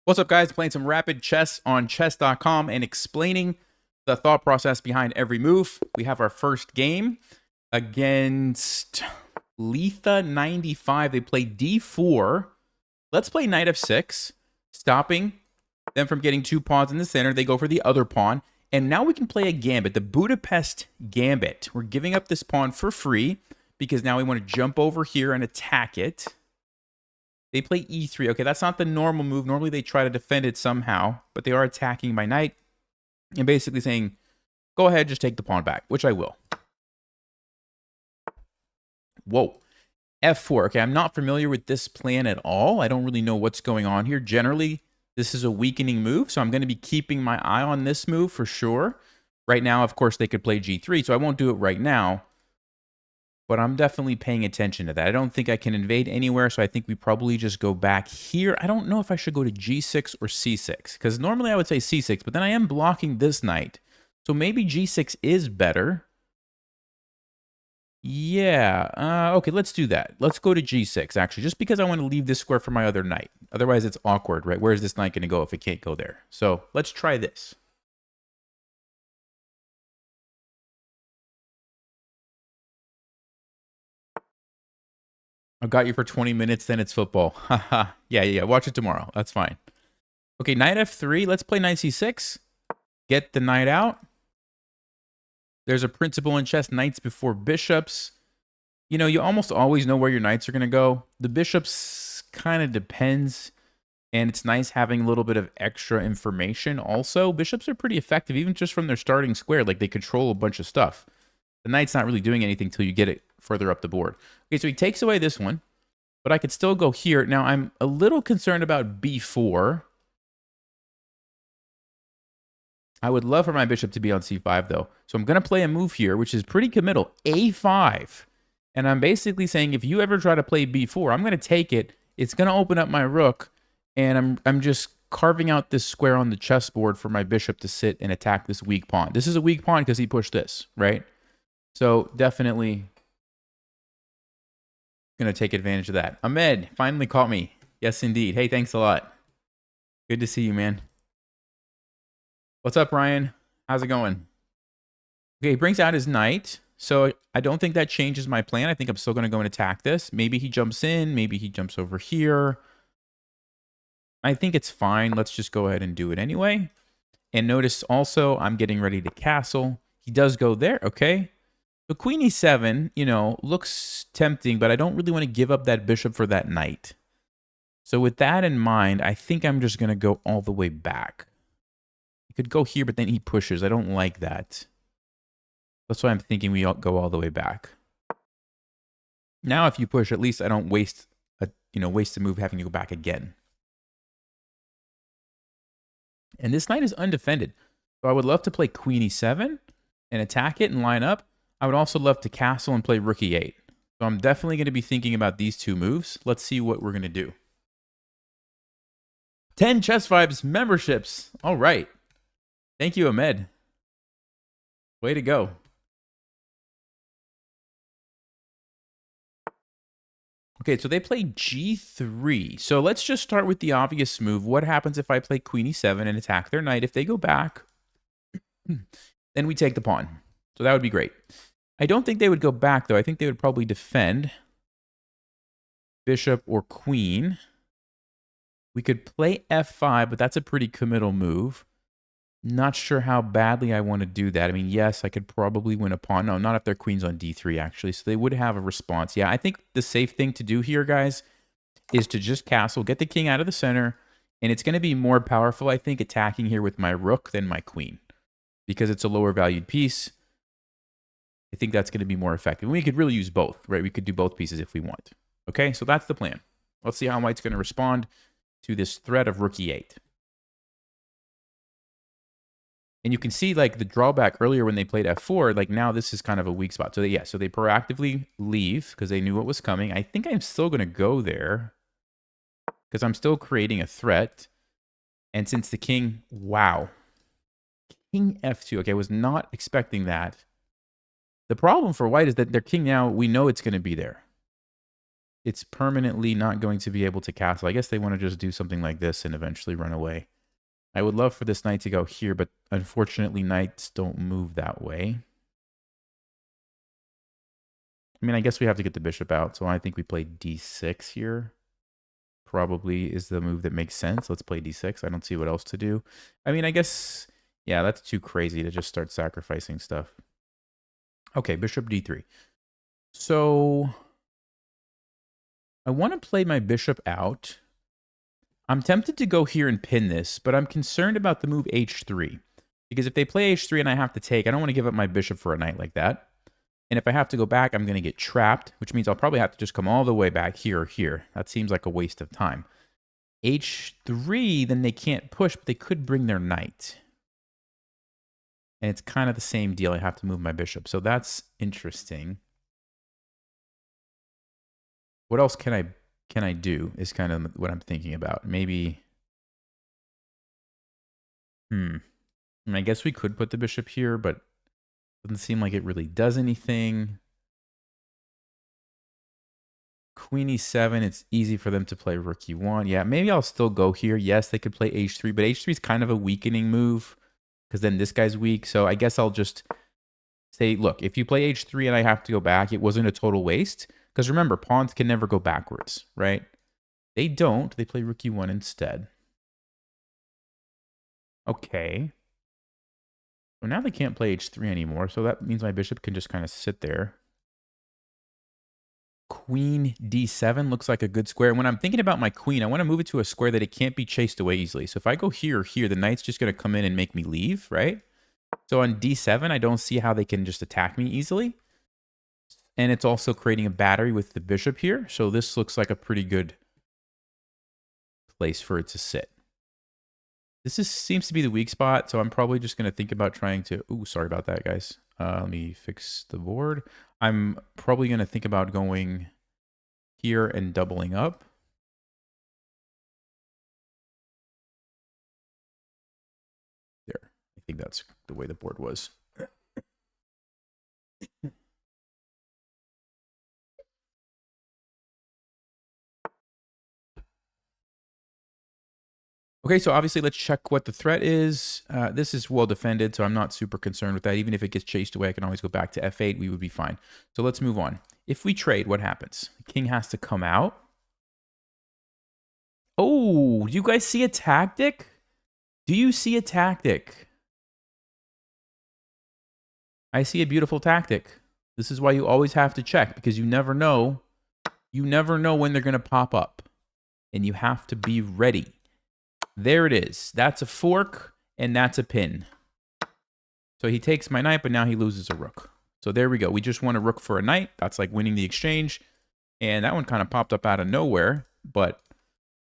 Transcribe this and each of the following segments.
What's up, guys? Playing some rapid chess on chess.com and explaining the thought process behind every move. We have our first game against Letha 95. They play d4. Let's play knight f6, stopping them from getting two pawns in the center. They go for the other pawn. And now we can play a gambit, the Budapest gambit. We're giving up this pawn for free because now we want to jump over here and attack it. They play e3. Okay, that's not the normal move. Normally they try to defend it somehow, but they are attacking my knight and basically saying, go ahead, just take the pawn back, which I will. Whoa. f4. Okay, I'm not familiar with this plan at all. I don't really know what's going on here. Generally, this is a weakening move, so I'm going to be keeping my eye on this move for sure. Right now, of course, they could play g3, so I won't do it right now. But I'm definitely paying attention to that. I don't think I can invade anywhere, so I think we probably just go back here. I don't know if I should go to g6 or c6, because normally I would say c6, but then I am blocking this knight. So maybe g6 is better. Yeah, okay, let's do that. Let's go to g6, actually, just because I want to leave this square for my other knight. Otherwise, it's awkward, right? Where's this knight going to go if it can't go there? So let's try this. I've got you for 20 minutes, then it's football. Haha. Yeah. Watch it tomorrow. That's fine. Okay, knight f3. Let's play knight c6. Get the knight out. There's a principle in chess, knights before bishops. You know, you almost always know where your knights are going to go. The bishops kind of depends, and it's nice having a little bit of extra information also. Bishops are pretty effective, even just from their starting square. Like, they control a bunch of stuff. The knight's not really doing anything until you get it further up the board. Okay, so he takes away this one, but I could still go here. Now, I'm a little concerned about b4. I would love for my bishop to be on c5, though. So I'm going to play a move here, which is pretty committal, a5. And I'm basically saying, if you ever try to play b4, I'm going to take it. It's going to open up my rook, and I'm just carving out this square on the chessboard for my bishop to sit and attack this weak pawn. This is a weak pawn because he pushed this, right? So definitely going to take advantage of that. Ahmed finally caught me. Yes, indeed. Hey, thanks a lot. Good to see you, man. What's up, Ryan? How's it going? Okay, he brings out his knight. So I don't think that changes my plan. I think I'm still going to go and attack this. Maybe he jumps in. Maybe he jumps over here. I think it's fine. Let's just go ahead and do it anyway. And notice also I'm getting ready to castle. He does go there. Okay. So queen e7, you know, looks tempting, but I don't really want to give up that bishop for that knight. So with that in mind, I think I'm just going to go all the way back. He could go here, but then he pushes. I don't like that. That's why I'm thinking we all go all the way back. Now, if you push, at least I don't waste a move having to go back again. And this knight is undefended. So I would love to play queen e7 and attack it and line up. I would also love to castle and play rook e8. So I'm definitely going to be thinking about these two moves. Let's see what we're going to do. 10 Chess Vibes memberships. All right. Thank you, Ahmed. Way to go. Okay, so they play g3. So let's just start with the obvious move. What happens if I play queen e7 and attack their knight? If they go back, then we take the pawn. So that would be great. I don't think they would go back, though. I think they would probably defend bishop or queen. We could play f5, but that's a pretty committal move. Not sure how badly I want to do that. I mean, yes, I could probably win a pawn. No, not if their queen's on d3, actually. So they would have a response. Yeah, I think the safe thing to do here, guys, is to just castle, get the king out of the center, and it's going to be more powerful, I think, attacking here with my rook than my queen, because it's a lower valued piece. I think that's going to be more effective. We could really use both, right? We could do both pieces if we want. Okay, so that's the plan. Let's see how white's going to respond to this threat of rook e8. And you can see, like, the drawback earlier when they played f4, like, now this is kind of a weak spot. So, so they proactively leave because they knew what was coming. I think I'm still going to go there because I'm still creating a threat. And since the king, wow. King f2. Okay, I was not expecting that. The problem for white is that their king now, we know it's going to be there. it's permanently not going to be able to castle. I guess they want to just do something like this and eventually run away. I would love for this knight to go here, but unfortunately knights don't move that way. I mean, I guess we have to get the bishop out, so I think we play d6 here. Probably is the move that makes sense. Let's play d6. I don't see what else to do. I mean, I guess, yeah, that's too crazy to just start sacrificing stuff. Okay, bishop d3. So I want to play my bishop out. I'm tempted to go here and pin this, but I'm concerned about the move h3. Because if they play h3 and I have to take, I don't want to give up my bishop for a knight like that. And if I have to go back, I'm going to get trapped, which means I'll probably have to just come all the way back here or here. That seems like a waste of time. h3, then they can't push, but they could bring their knight. And it's kind of the same deal. I have to move my bishop. So that's interesting. What else can I do is kind of what I'm thinking about. Maybe, I mean, I guess we could put the bishop here, but it doesn't seem like it really does anything. Queen e7, it's easy for them to play rook e1. Yeah, maybe I'll still go here. Yes, they could play h3, but h3 is kind of a weakening move because then this guy's weak. So I guess I'll just say, look, if you play h3 and I have to go back, it wasn't a total waste. Because remember, pawns can never go backwards, right? They don't. They play rook e1 instead. Okay. Well, now they can't play h3 anymore, so that means my bishop can just kind of sit there. Queen d7 looks like a good square. When I'm thinking about my queen, I want to move it to a square that it can't be chased away easily. So if I go here or here, the knight's just going to come in and make me leave, right? So on d7, I don't see how they can just attack me easily. And it's also creating a battery with the bishop here. So this looks like a pretty good place for it to sit. This seems to be the weak spot, so I'm probably just going to think about trying to... Ooh, sorry about that, guys. Let me fix the board. I'm probably going to think about going here and doubling up. There. I think that's the way the board was. Okay, so obviously let's check what the threat is. This is well defended, so I'm not super concerned with that. Even if it gets chased away, I can always go back to f8. We would be fine. So let's move on. If we trade, what happens? The king has to come out. Oh, do you guys see a tactic? Do you see a tactic? I see a beautiful tactic. This is why you always have to check, because you never know. You never know when they're going to pop up. And you have to be ready. There it is. That's a fork, and that's a pin. So he takes my knight, but now he loses a rook. So there we go. We just won a rook for a knight. That's like winning the exchange. And that one kind of popped up out of nowhere. But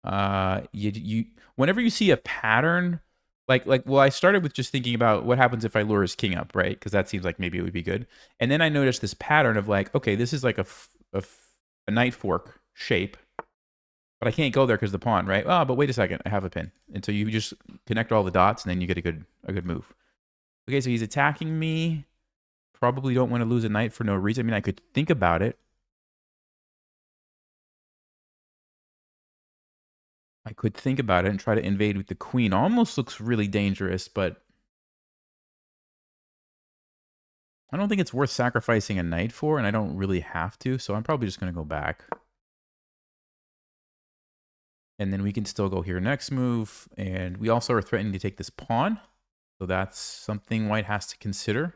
whenever you see a pattern, well, I started with just thinking about what happens if I lure his king up, right? Because that seems like maybe it would be good. And then I noticed this pattern of like, okay, this is like a knight fork shape. But I can't go there because the pawn, right? Oh, but wait a second, I have a pin. And so you just connect all the dots, and then you get a good move. Okay, so he's attacking me. Probably don't want to lose a knight for no reason. I mean, I could think about it. I could think about it and try to invade with the queen. Almost looks really dangerous, but I don't think it's worth sacrificing a knight for, and I don't really have to, so I'm probably just going to go back. And then we can still go here next move. And we also are threatening to take this pawn. So that's something white has to consider.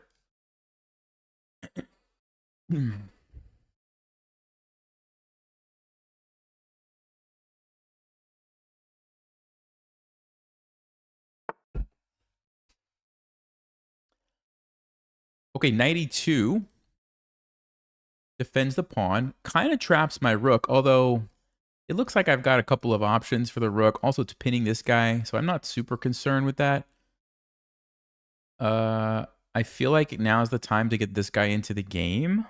Okay, knight e2 defends the pawn. Kind of traps my rook, although... It looks like I've got a couple of options for the rook. Also, it's pinning this guy, so I'm not super concerned with that. I feel like now's the time to get this guy into the game.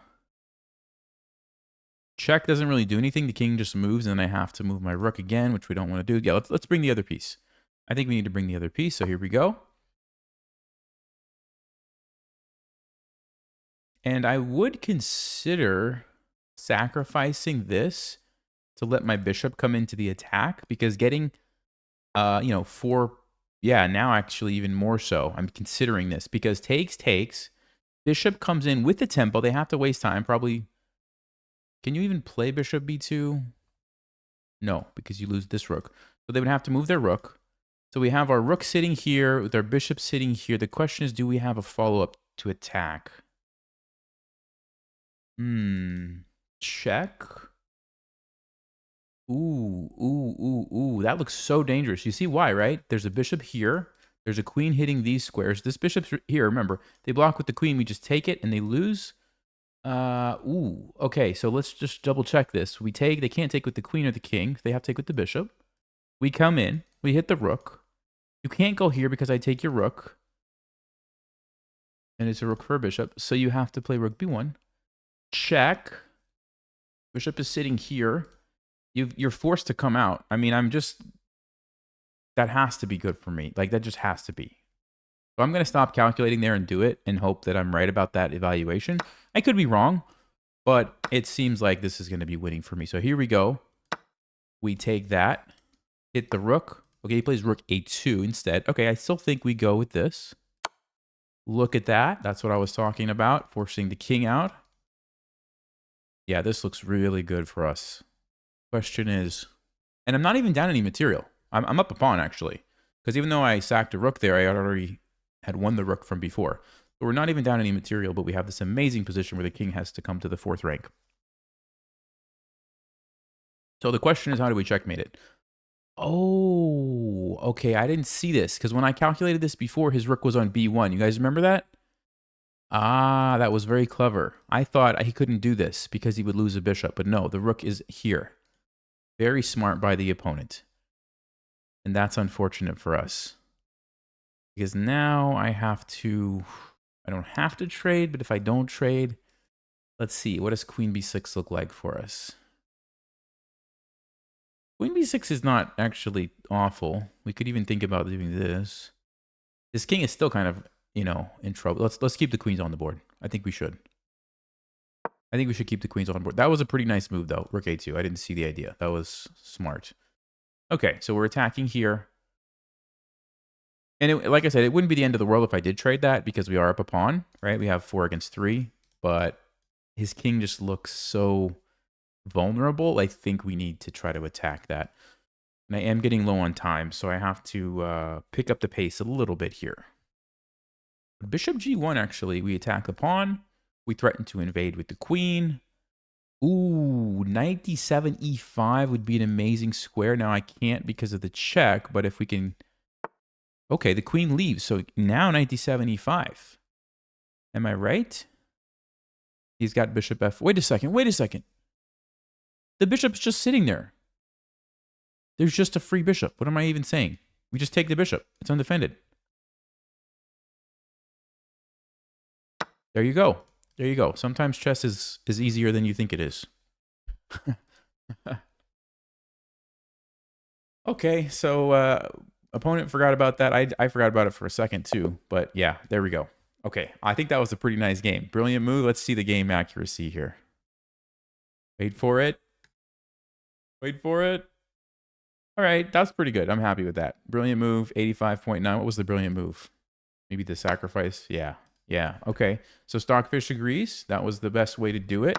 Check doesn't really do anything. The king just moves, and then I have to move my rook again, which we don't want to do. Yeah, let's bring the other piece. I think we need to bring the other piece, so here we go. And I would consider sacrificing this to let my bishop come into the attack, because getting, you know, 4, yeah, now actually even more so. I'm considering this because takes. Bishop comes in with the tempo. They have to waste time. Probably. Can you even play bishop b2? No, because you lose this rook. So they would have to move their rook. So we have our rook sitting here with our bishop sitting here. The question is, do we have a follow-up to attack? Check. Ooh. That looks so dangerous. You see why, right? There's a bishop here. There's a queen hitting these squares. This bishop's here. Remember, they block with the queen. We just take it and they lose. Okay, so let's just double check this. We take, they can't take with the queen or the king. They have to take with the bishop. We come in. We hit the rook. You can't go here because I take your rook. And it's a rook for a bishop. So you have to play rook b1. Check. Bishop is sitting here. You're forced to come out. I mean, that has to be good for me. Like, that just has to be. So I'm going to stop calculating there and do it and hope that I'm right about that evaluation. I could be wrong, but it seems like this is going to be winning for me. So here we go. We take that, hit the rook. Okay, he plays rook a2 instead. Okay, I still think we go with this. Look at that. That's what I was talking about, forcing the king out. Yeah, this looks really good for us. Question is, and I'm not even down any material. I'm up a pawn, actually. Because even though I sacked a rook there, I already had won the rook from before. But we're not even down any material, but we have this amazing position where the king has to come to the 4th rank. So the question is, how do we checkmate it? Oh, okay, I didn't see this. Because when I calculated this before, his rook was on b1. You guys remember that? Ah, that was very clever. I thought he couldn't do this because he would lose a bishop. But no, the rook is here. Very smart by the opponent. And that's unfortunate for us. Because now I don't have to trade, but if I don't trade, let's see. What does queen b6 look like for us? Queen b6 is not actually awful. We could even think about doing this. This king is still kind of, you know, in trouble. Let's keep the queens on the board. I think we should. I think we should keep the queens on board. That was a pretty nice move, though. Rook a2. I didn't see the idea. That was smart. Okay, so we're attacking here. And like I said, it wouldn't be the end of the world if I did trade that because we are up a pawn, right? We have 4 against 3. But his king just looks so vulnerable. I think we need to try to attack that. And I am getting low on time, so I have to pick up the pace a little bit here. Bishop g1, actually. We attack the pawn. We threaten to invade with the queen. Ooh, knight d7, e5 would be an amazing square. Now I can't because of the check, but if we can... Okay, the queen leaves, so now knight d7, e5. Am I right? He's got bishop f... Wait a second. The bishop's just sitting there. There's just a free bishop. What am I even saying? We just take the bishop. It's undefended. There you go. There you go. Sometimes chess is easier than you think it is. Okay, so opponent forgot about that. I forgot about it for a second too. But yeah, there we go. Okay, I think that was a pretty nice game. Brilliant move. Let's see the game accuracy here. Wait for it. Wait for it. All right, that's pretty good. I'm happy with that. Brilliant move, 85.9. What was the brilliant move? Maybe the sacrifice? Yeah. Yeah, okay. So Stockfish agrees. That was the best way to do it.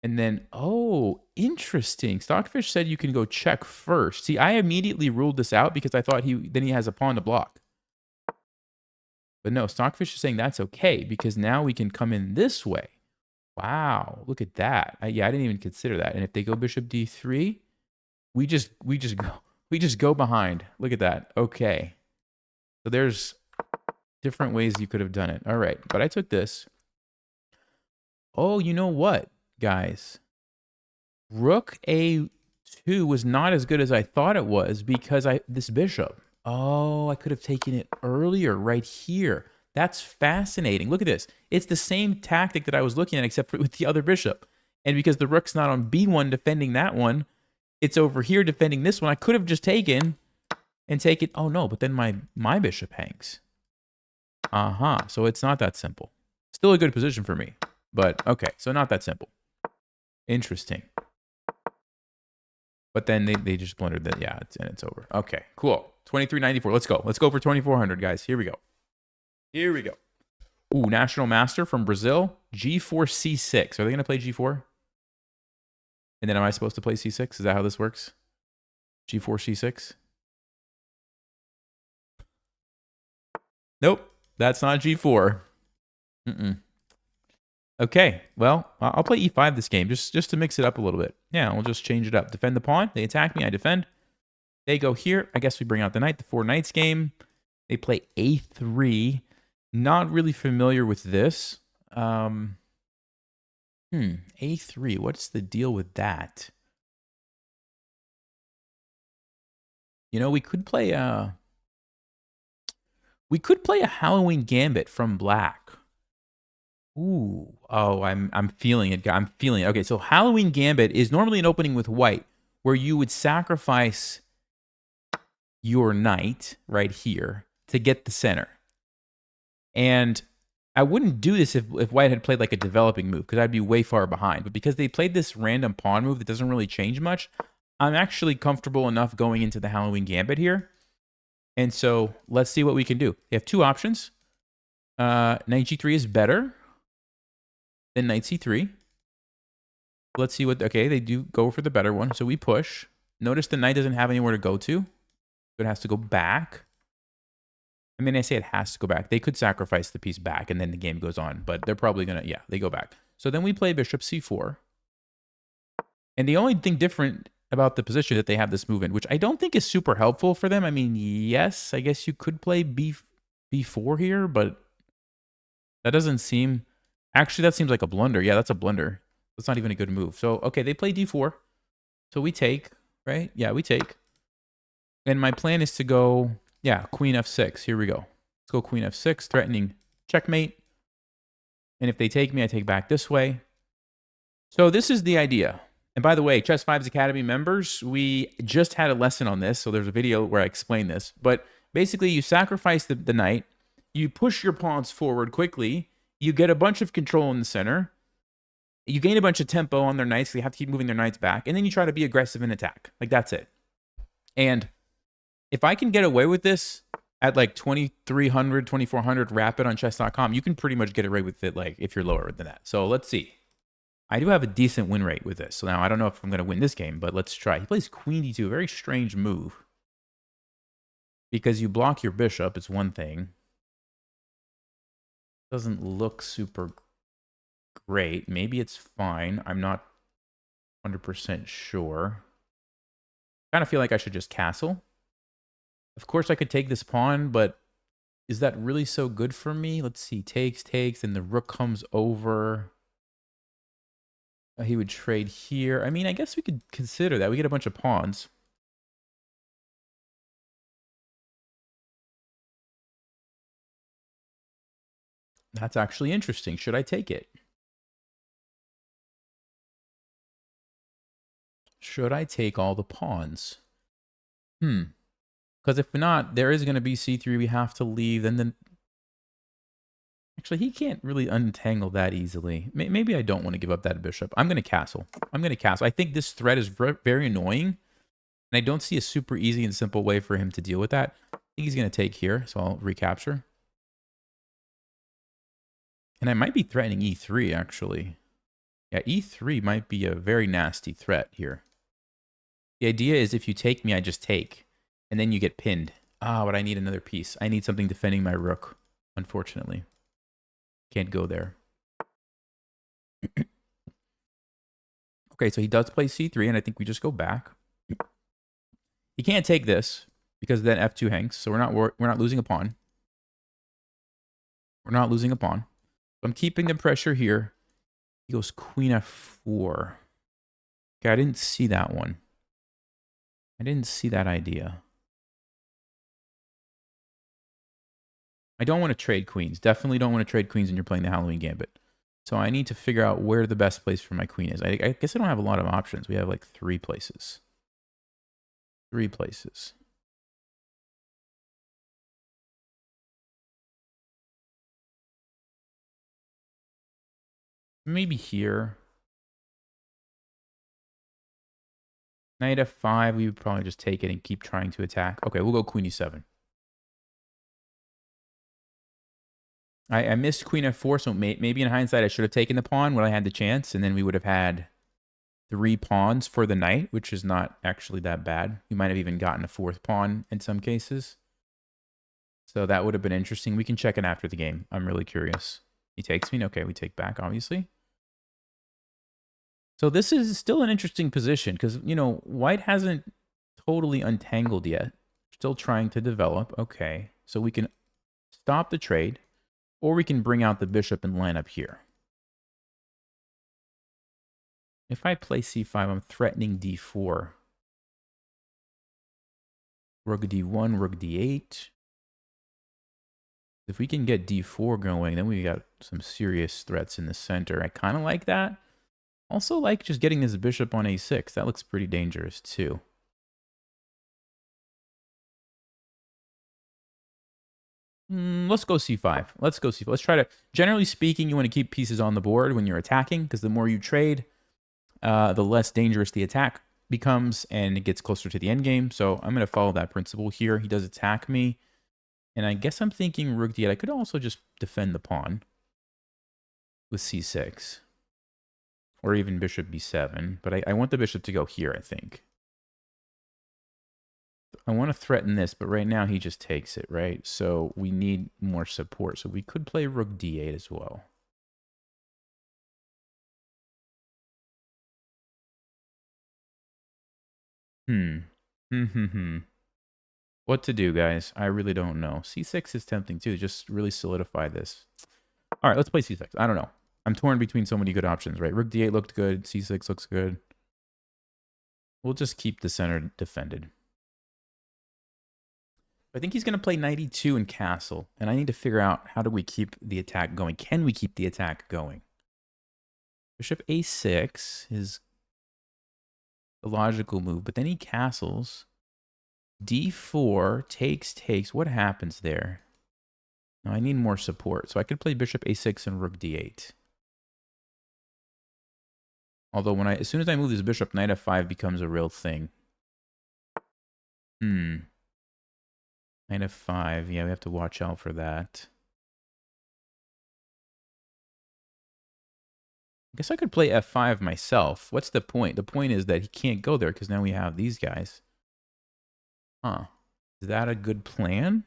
And then, oh, interesting. Stockfish said you can go check first. See, I immediately ruled this out because I thought then he has a pawn to block. But no, Stockfish is saying that's okay because now we can come in this way. Wow, look at that. Yeah, I didn't even consider that. And if they go bishop d3, we just go behind. Look at that. Okay. So there's different ways you could have done it. All right, but I took this. Oh, you know what, guys? Rook a2 was not as good as I thought it was because this bishop. Oh, I could have taken it earlier right here. That's fascinating. Look at this. It's the same tactic that I was looking at except for with the other bishop. And because the rook's not on b1 defending that one, it's over here defending this one. I could have just taken and taken. Oh, no, but then my bishop hangs. So it's not that simple. Still a good position for me. But, okay, so not that simple. Interesting. But then they just blundered that. Yeah, it's over. Okay, cool. 2394. Let's go. Let's go for 2400, guys. Here we go. Here we go. Ooh, National Master from Brazil. G4, C6. Are they going to play G4? And then am I supposed to play C6? Is that how this works? G4, C6? Nope. That's not G4. Okay. Well, I'll play E5 this game just to mix it up a little bit. Yeah, we'll just change it up. Defend the pawn. They attack me. I defend. They go here. I guess we bring out the knight. The 4 knights game. They play A3. Not really familiar with this. A3. What's the deal with that? You know, we could play a Halloween Gambit from black. Ooh. Oh, I'm feeling it. I'm feeling it. Okay, so Halloween Gambit is normally an opening with white where you would sacrifice your knight right here to get the center. And I wouldn't do this if white had played like a developing move because I'd be way far behind. But because they played this random pawn move that doesn't really change much, I'm actually comfortable enough going into the Halloween Gambit here. And so let's see what we can do. They have two options. Knight G3 is better than Knight C3. Let's see what... Okay, they do go for the better one. So we push. Notice the knight doesn't have anywhere to go to. So it has to go back. I mean, I say it has to go back. They could sacrifice the piece back and then the game goes on. But they're probably going to... Yeah, they go back. So then we play bishop C4. And the only thing different about the position that they have this move in, which I don't think is super helpful for them. I mean, yes, I guess you could play B4 here, but that doesn't seem... Actually, that seems like a blunder. Yeah, that's a blunder. That's not even a good move. So, okay, they play D4. So we take, right? Yeah, we take. And my plan is to go, yeah, Queen F6. Here we go. Let's go Queen F6, threatening checkmate. And if they take me, I take back this way. So this is the idea. And by the way, Chess5's Academy members, we just had a lesson on this. So there's a video where I explain this. But basically, you sacrifice the knight. You push your pawns forward quickly. You get a bunch of control in the center. You gain a bunch of tempo on their knights. So you have to keep moving their knights back. And then you try to be aggressive in attack. Like, that's it. And if I can get away with this at like 2,300, 2,400 rapid on chess.com, you can pretty much get away with it like if you're lower than that. So let's see. I do have a decent win rate with this. So now I don't know if I'm going to win this game, but let's try. He plays Queen D2, a very strange move. Because you block your bishop, it's one thing. Doesn't look super great. Maybe it's fine. I'm not 100% sure. I kind of feel like I should just castle. Of course, I could take this pawn, but is that really so good for me? Let's see. Takes, and the rook comes over. He would trade here. I mean, I guess we could consider that. We get a bunch of pawns. That's actually interesting. Should I take it? Should I take all the pawns? Because if not, there is going to be C3. We have to leave. And then... Actually, he can't really untangle that easily. Maybe I don't want to give up that bishop. I'm going to castle. I think this threat is very annoying. And I don't see a super easy and simple way for him to deal with that. I think he's going to take here. So I'll recapture. And I might be threatening E3, actually. Yeah, E3 might be a very nasty threat here. The idea is if you take me, I just take. And then you get pinned. Ah, but I need another piece. I need something defending my rook, unfortunately. Can't go there. Okay, so he does play C3, and I think we just go back. He can't take this, because then F2 hangs, so we're not losing a pawn. We're not losing a pawn. I'm keeping the pressure here. He goes Queen F4. Okay, I didn't see that one. I didn't see that idea. I don't want to trade queens. Definitely don't want to trade queens when you're playing the Halloween Gambit. So I need to figure out where the best place for my queen is. I guess I don't have a lot of options. We have like 3 places. 3 places. Maybe here. Knight f5, we would probably just take it and keep trying to attack. Okay, we'll go queen e7. I missed queen f4, so maybe in hindsight I should have taken the pawn when I had the chance, and then we would have had 3 pawns for the knight, which is not actually that bad. We might have even gotten a 4th pawn in some cases. So that would have been interesting. We can check it after the game. I'm really curious. He takes me. Okay, we take back, obviously. So this is still an interesting position because, you know, white hasn't totally untangled yet. Still trying to develop. Okay, so we can stop the trade, or we can bring out the bishop and line up here. If I play c5, I'm threatening d4. Rook d1, rook d8. If we can get d4 going, then we got some serious threats in the center. I kind of like that. Also like just getting this bishop on a6. That looks pretty dangerous too. Let's go c5. Let's go c5. Let's try to... Generally speaking, you want to keep pieces on the board when you're attacking, because the more you trade, the less dangerous the attack becomes, and it gets closer to the endgame. So I'm going to follow that principle here. He does attack me. And I guess I'm thinking rook d8. I could also just defend the pawn with c6. Or even bishop b7. But I want the bishop to go here, I think. I want to threaten this, but right now he just takes it, right? So we need more support. So we could play rook d8 as well. What to do, guys? I really don't know. c6 is tempting too. Just really solidify this. All right, let's play c6. I don't know. I'm torn between so many good options, right? Rook d8 looked good. c6 looks good. We'll just keep the center defended. I think he's going to play knight e2 and castle. And I need to figure out, how do we keep the attack going? Can we keep the attack going? Bishop a6 is the logical move, but then he castles. d4 takes. What happens there? No, I need more support. So I could play bishop a6 and rook d8. Although as soon as I move this bishop, knight f5 becomes a real thing. Knight f5. Yeah, we have to watch out for that. I guess I could play f5 myself. What's the point? The point is that he can't go there because now we have these guys. Huh. Is that a good plan?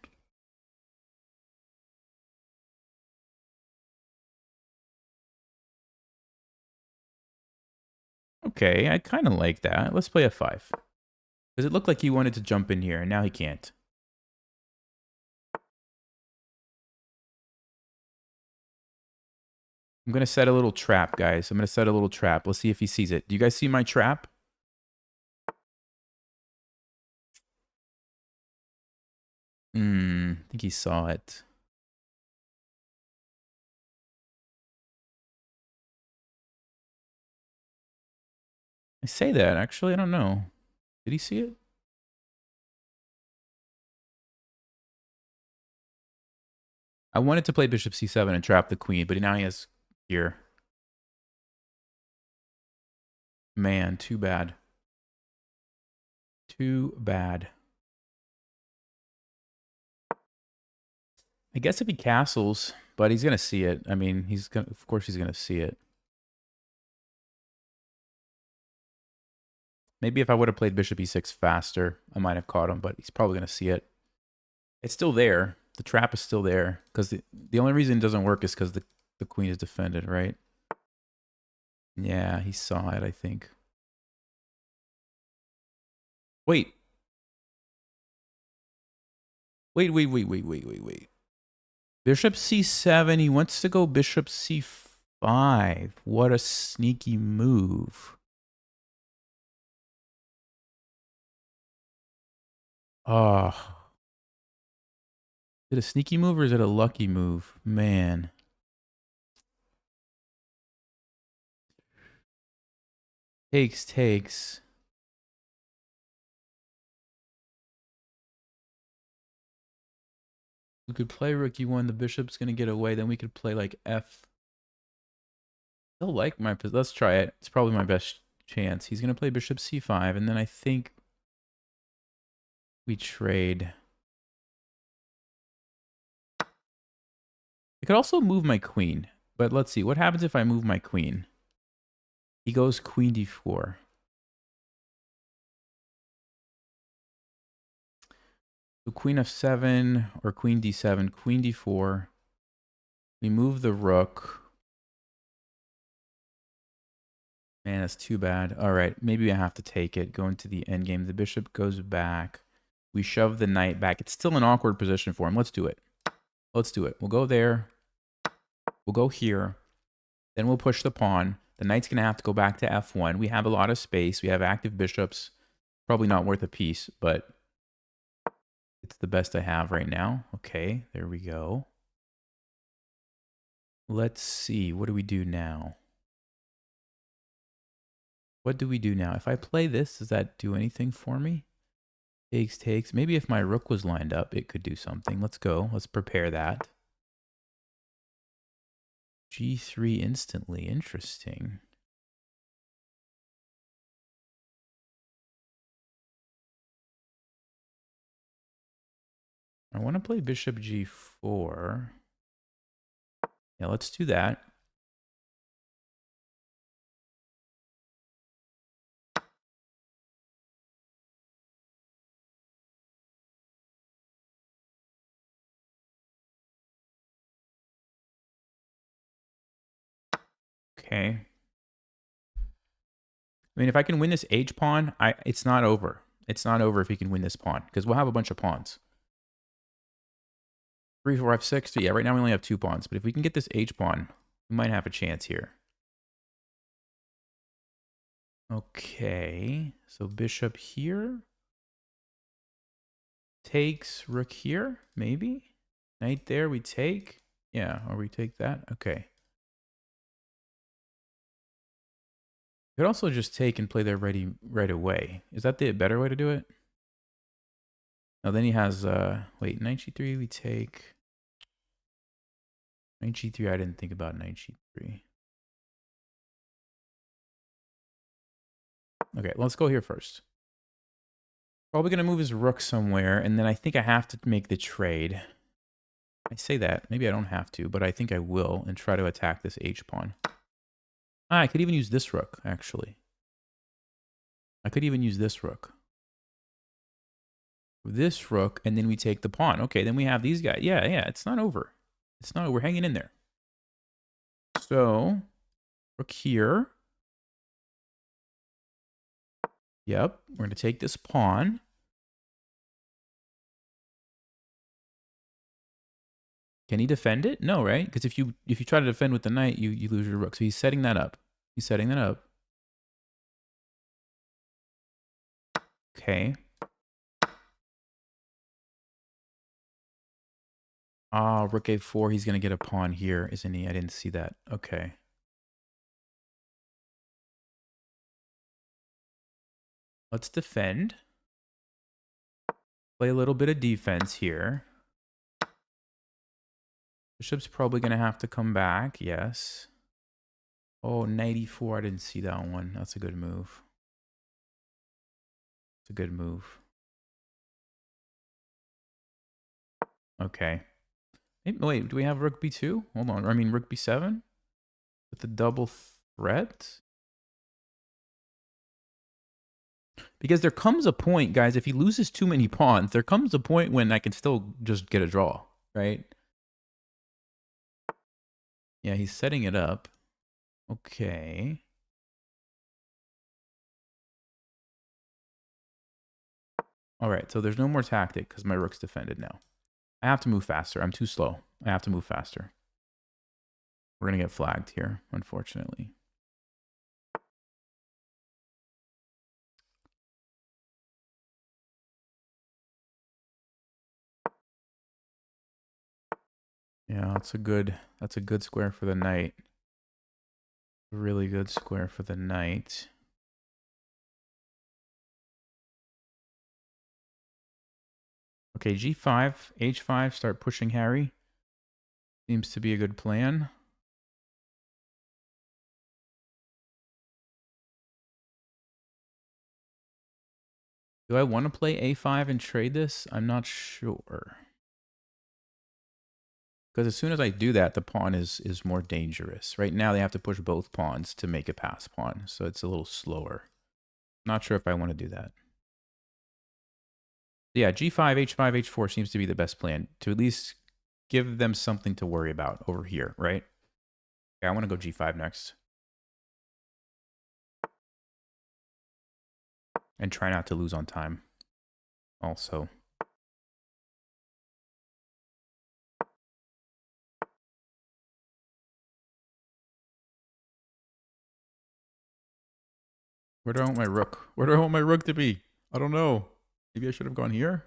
Okay, I kind of like that. Let's play f5. Because it looked like he wanted to jump in here, and now he can't. I'm going to set a little trap, guys. I'm going to set a little trap. Let's see if he sees it. Do you guys see my trap? I think he saw it. I say that, actually. I don't know. Did he see it? I wanted to play bishop c7 and trap the queen, but now he has here. Man, too bad. Too bad. I guess if he castles, but he's going to see it. I mean, of course he's going to see it. Maybe if I would have played bishop e6 faster, I might have caught him, but he's probably going to see it. It's still there. The trap is still there. Because the only reason it doesn't work is because the queen is defended, right? Yeah, he saw it, I think. Wait. Wait. Bishop c7. He wants to go bishop c5. What a sneaky move. Oh. Is it a sneaky move or is it a lucky move? Man. Takes. We could play rook e1. The bishop's going to get away. Then we could play like f. I still like my... Let's try it. It's probably my best chance. He's going to play bishop c5, and then I think we trade. I could also move my queen, but let's see. What happens if I move my queen? He goes queen d4. So queen f7 or queen d7, queen d4. We move the rook. Man, that's too bad. All right, maybe I have to take it. Go into the endgame. The bishop goes back. We shove the knight back. It's still an awkward position for him. Let's do it. Let's do it. We'll go there. We'll go here. Then we'll push the pawn. The knight's going to have to go back to f1. We have a lot of space. We have active bishops. Probably not worth a piece, but it's the best I have right now. Okay, there we go. Let's see. What do we do now? What do we do now? If I play this, does that do anything for me? Takes, takes. Maybe if my rook was lined up, it could do something. Let's go. Let's prepare that. G3 instantly. Interesting. I want to play bishop G4. Yeah, let's do that. Okay. I mean, if I can win this H pawn, it's not over. It's not over if he can win this pawn, because we'll have a bunch of pawns. 3, 4, F6. So yeah, right now we only have 2 pawns, but if we can get this H pawn, we might have a chance here. Okay, so bishop here. Takes rook here, maybe. Knight there, we take. Yeah, or we take that. Okay. Could also just take and play there ready right away. Is that the better way to do it? No, then he has wait, knight g3 we take. Knight g3, I didn't think about knight g3. Okay, let's go here first. Probably gonna move his rook somewhere, and then I think I have to make the trade. I say that, maybe I don't have to, but I think I will, and try to attack this H pawn. Ah, I could even use this rook, actually. I could even use this rook. This rook, and then we take the pawn. Okay, then we have these guys. Yeah, it's not over. It's not over. We're hanging in there. So, rook here. Yep, we're going to take this pawn. Can he defend it? No, right? Because if you try to defend with the knight, you lose your rook. So he's setting that up. He's setting that up. Okay. Ah, rook a4. He's going to get a pawn here, isn't he? I didn't see that. Okay. Let's defend. Play a little bit of defense here. Bishop's probably going to have to come back. Yes. Oh, knight e4. I didn't see that one. That's a good move. It's a good move. Okay. Wait, do we have rook b2? Hold on. I mean, rook b7? With the double threat? Because there comes a point, guys, if he loses too many pawns, there comes a point when I can still just get a draw, right? Yeah, he's setting it up. Okay. All right, so there's no more tactic because my rook's defended now. I have to move faster. I'm too slow. I have to move faster. We're going to get flagged here, unfortunately. Yeah, that's a good square for the knight. Really good square for the knight. Okay, g5, h5, start pushing Harry. Seems to be a good plan. Do I want to play a5 and trade this? I'm not sure. Because as soon as I do that, the pawn is more dangerous. Right now, they have to push both pawns to make a pass pawn. So it's a little slower. Not sure if I want to do that. Yeah, g5, h5, h4 seems to be the best plan. To at least give them something to worry about over here, right? Okay, I want to go g5 next. And try not to lose on time. Also. Where do I want my rook? Where do I want my rook to be? I don't know. Maybe I should have gone here?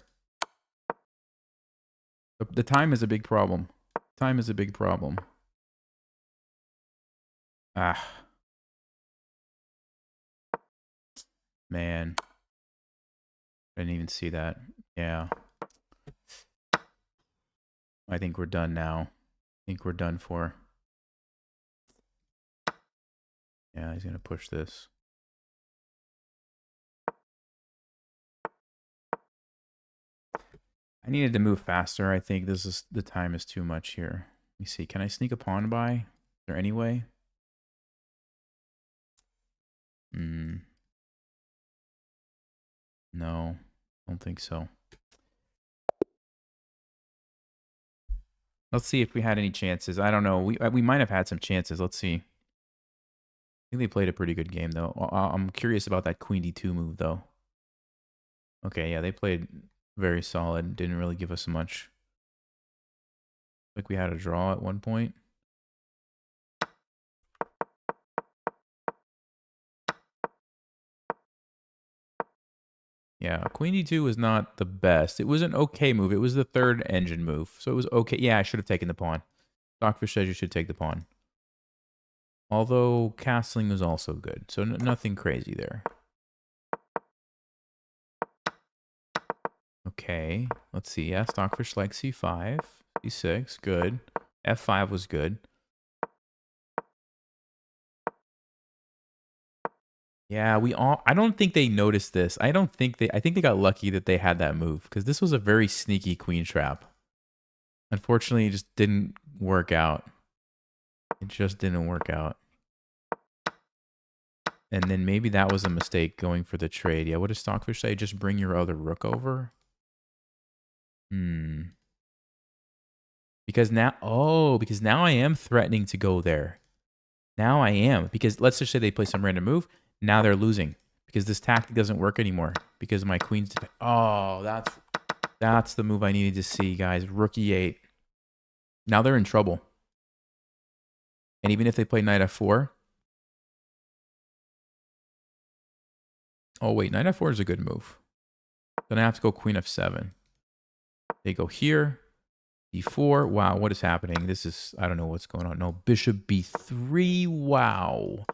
The time is a big problem. Time is a big problem. Ah. Man. I didn't even see that. Yeah. I think we're done now. I think we're done for. Yeah, he's going to push this. I needed to move faster. I think the time is too much here. Let me see. Can I sneak a pawn by? Is there any way? No, I don't think so. Let's see if we had any chances. I don't know. We might have had some chances. Let's see. I think they played a pretty good game, though. I'm curious about that queen d2 move, though. Okay, yeah, they played very solid. Didn't really give us much. Like we had a draw at one point. Yeah, queen d2 was not the best. It was an okay move. It was the third engine move, so it was okay. Yeah, I should have taken the pawn. Stockfish says you should take the pawn. Although castling was also good, so nothing crazy there. Okay, let's see. Yeah, Stockfish likes c5, c6, good. f5 was good. Yeah, I don't think they noticed this. I think they got lucky that they had that move, because this was a very sneaky queen trap. Unfortunately, it just didn't work out. It just didn't work out. And then maybe that was a mistake going for the trade. Yeah, what does Stockfish say? Just bring your other rook over? Because now I am threatening to go there. Now I am. Because let's just say they play some random move. Now they're losing. Because this tactic doesn't work anymore. Because my queen's... Oh, that's the move I needed to see, guys. Rook e8. Now they're in trouble. And even if they play knight f4... Oh, wait. Knight f4 is a good move. Then I have to go queen f7. They go here. d4. Wow, what is happening? This is... I don't know what's going on. No, bishop b3. Wow.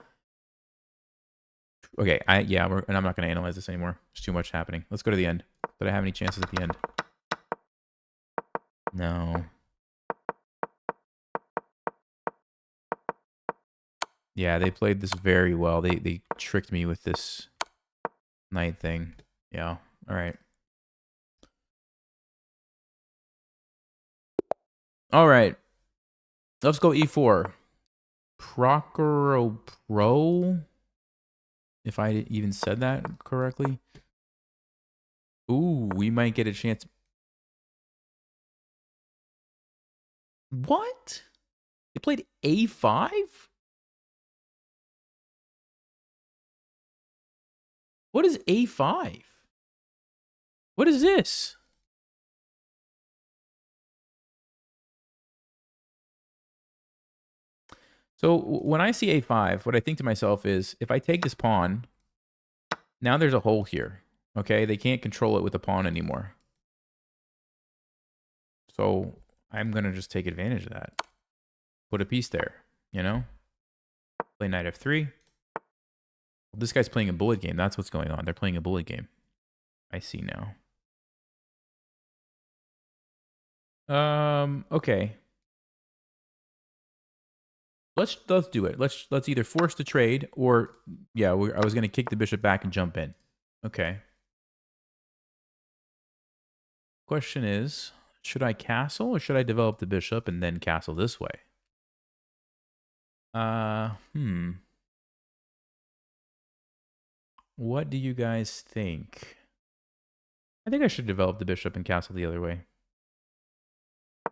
Okay, and I'm not going to analyze this anymore. There's too much happening. Let's go to the end. Did I have any chances at the end? No. Yeah, they played this very well. They tricked me with this knight thing. Yeah, all right. All right. Let's go e4. Procuro Pro, if I even said that correctly. Ooh, we might get a chance. What? They played a5? What is a5? What is this? So when I see a5, what I think to myself is, if I take this pawn, now there's a hole here. Okay, they can't control it with the pawn anymore. So I'm going to just take advantage of that. Put a piece there, you know? Play knight f3. Well, this guy's playing a bullet game. That's what's going on. They're playing a bullet game. I see now. Okay. Let's do it. Let's either force the trade or, yeah, I was going to kick the bishop back and jump in. Okay. Question is, should I castle or should I develop the bishop and then castle this way? What do you guys think? I think I should develop the bishop and castle the other way.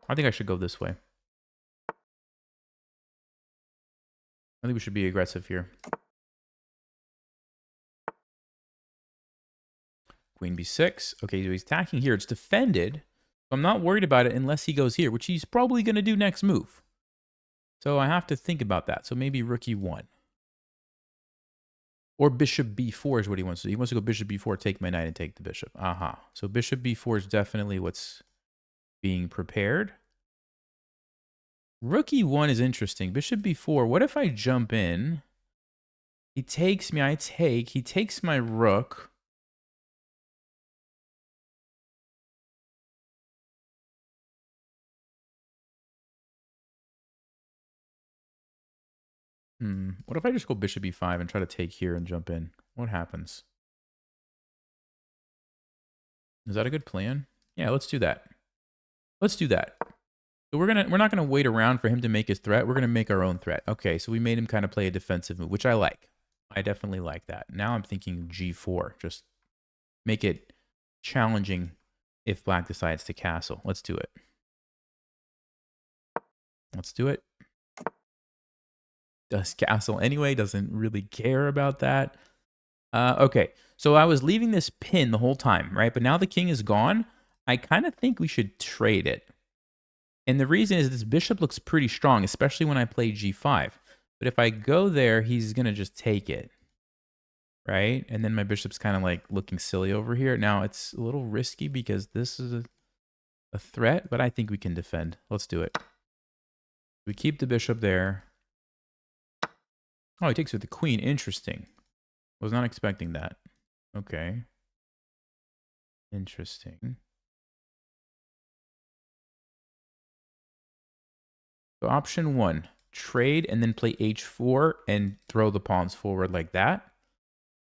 I think I should go this way. I think we should be aggressive here. Queen b6. Okay, so he's attacking here. It's defended. I'm not worried about it unless he goes here, which he's probably going to do next move. So I have to think about that. So maybe rook e1. Or bishop b4 is what he wants to do. He wants to go bishop b4, take my knight, and take the bishop. Aha. So bishop b4 is definitely what's being prepared. Rook e1 is interesting. Bishop b4. What if I jump in? He takes me. I take. He takes my rook. What if I just go bishop e5 and try to take here and jump in? What happens? Is that a good plan? Yeah, let's do that. Let's do that. So we're not gonna wait around for him to make his threat. We're gonna make our own threat. Okay, so we made him kind of play a defensive move, which I like. I definitely like that. Now I'm thinking g4. Just make it challenging if black decides to castle. Let's do it. Let's do it. Does castle anyway, doesn't really care about that. Okay, so I was leaving this pin the whole time, right? But now the king is gone. I kind of think we should trade it. And the reason is this bishop looks pretty strong, especially when I play g5. But if I go there, he's going to just take it, right? And then my bishop's kind of like looking silly over here. Now, it's a little risky because this is a threat, but I think we can defend. Let's do it. We keep the bishop there. Oh, he takes with the queen. Interesting. Was not expecting that. Okay. Interesting. So option 1, trade and then play h4 and throw the pawns forward like that.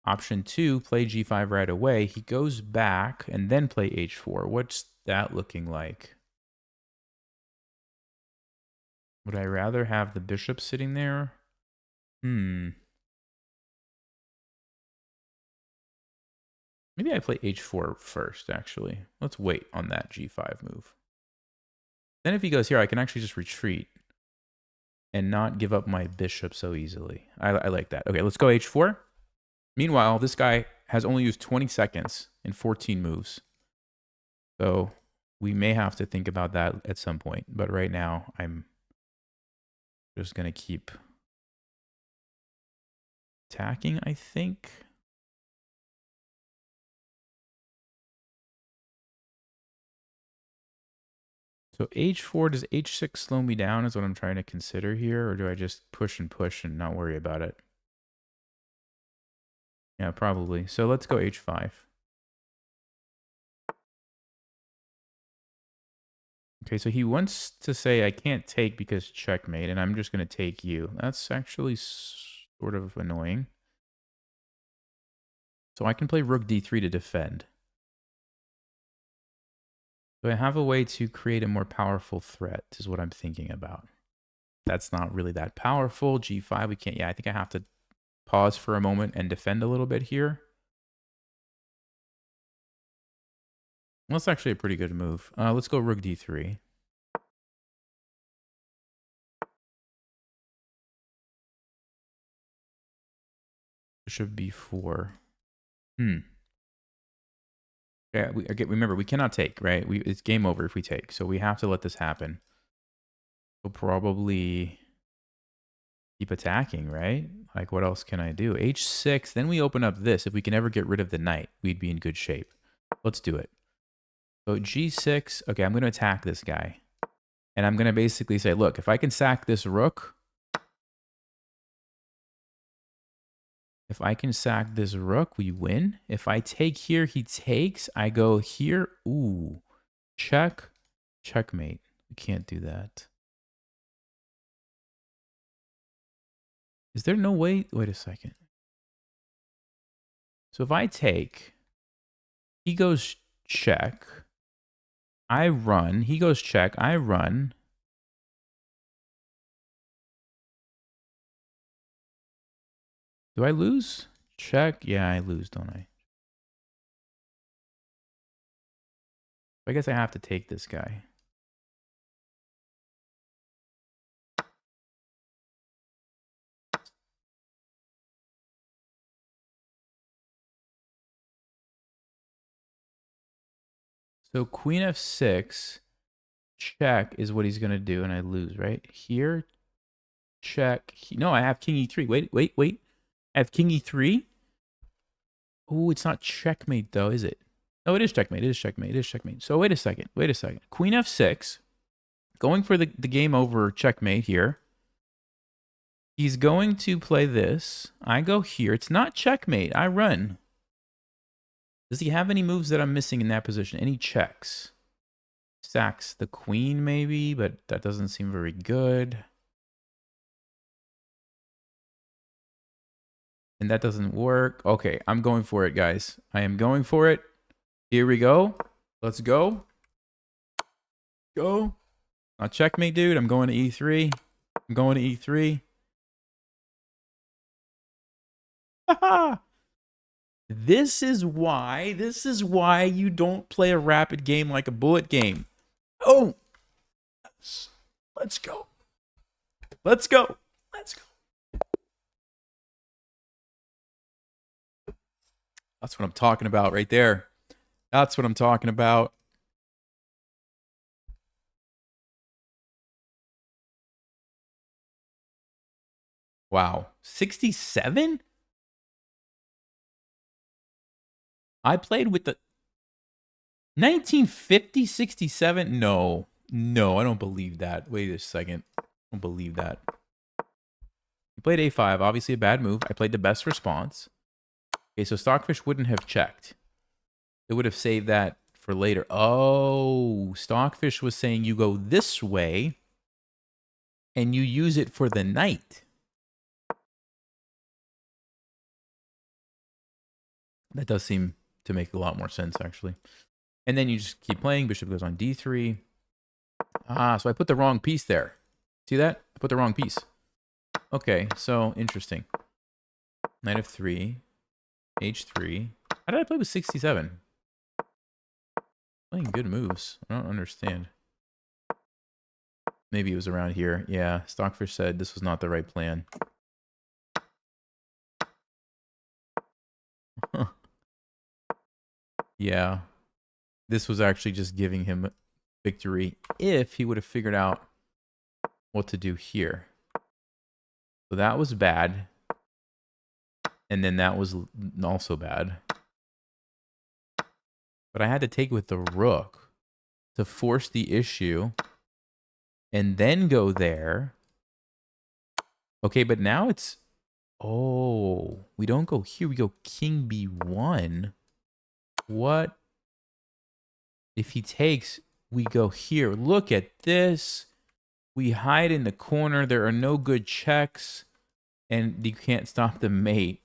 Option 2, play g5 right away. He goes back and then play h4. What's that looking like? Would I rather have the bishop sitting there? Maybe I play h4 first, actually. Let's wait on that g5 move. Then if he goes here, I can actually just retreat and not give up my bishop so easily. I like that. Okay, let's go h4. Meanwhile, this guy has only used 20 seconds in 14 moves. So we may have to think about that at some point. But right now, I'm just going to keep attacking, I think. So h4, does h6 slow me down is what I'm trying to consider here? Or do I just push and not worry about it? Yeah, probably. So let's go h5. Okay, so he wants to say I can't take because checkmate, and I'm just going to take you. That's actually sort of annoying. So I can play rook d3 to defend. So I have a way to create a more powerful threat, is what I'm thinking about. That's not really that powerful. g5, we can't. Yeah, I think I have to pause for a moment and defend a little bit here. Well, that's actually a pretty good move. Let's go rook d3. Bishop b4. Yeah, remember, we cannot take, right? It's game over if we take. So we have to let this happen. We'll probably keep attacking, right? Like, what else can I do? h6, then we open up this. If we can ever get rid of the knight, we'd be in good shape. Let's do it. So g6, okay, I'm going to attack this guy. And I'm going to basically say, look, if I can sack this rook, we win. If I take here, he takes. I go here. Ooh, checkmate. We can't do that. Is there no way? Wait a second. So if I take, he goes check. I run. He goes check. I run. Do I lose? Check. Yeah, I lose, don't I? I guess I have to take this guy. So queen f6, check is what he's going to do, and I lose, right? Here, check. No, I have king e3. Wait. I have king e3. Oh, it's not checkmate, though, is it? No, it is checkmate. It is checkmate. It is checkmate. So wait a second. Wait a second. Queen f6. Going for the game over checkmate here. He's going to play this. I go here. It's not checkmate. I run. Does he have any moves that I'm missing in that position? Any checks? Sacks the queen, maybe, but that doesn't seem very good. And that doesn't work. Okay, I'm going for it, guys. I am going for it. Here we go. Let's go. Go. Not checkmate, dude. I'm going to e3. I'm going to e3. Haha. This is why you don't play a rapid game like a bullet game. Oh, let's go. Let's go. Let's go. That's what I'm talking about right there. That's what I'm talking about. Wow. 67? I played with the 1950, 67. No, I don't believe that. Wait a second. I don't believe that. He played a5, obviously a bad move. I played the best response. Okay, so Stockfish wouldn't have checked. It would have saved that for later. Oh, Stockfish was saying you go this way and you use it for the knight. That does seem to make a lot more sense, actually. And then you just keep playing. Bishop goes on d3. Ah, so I put the wrong piece there. See that? I put the wrong piece. Okay, so interesting. Knight of 3. H3. How did I play with 67? Playing good moves. I don't understand. Maybe it was around here. Yeah, Stockfish said this was not the right plan. Yeah. This was actually just giving him victory if he would have figured out what to do here. So that was bad. And then that was also bad. But I had to take with the rook to force the issue and then go there. Okay, but now it's... Oh, we don't go here. We go king b1. What? If he takes, we go here. Look at this. We hide in the corner. There are no good checks. And you can't stop the mate.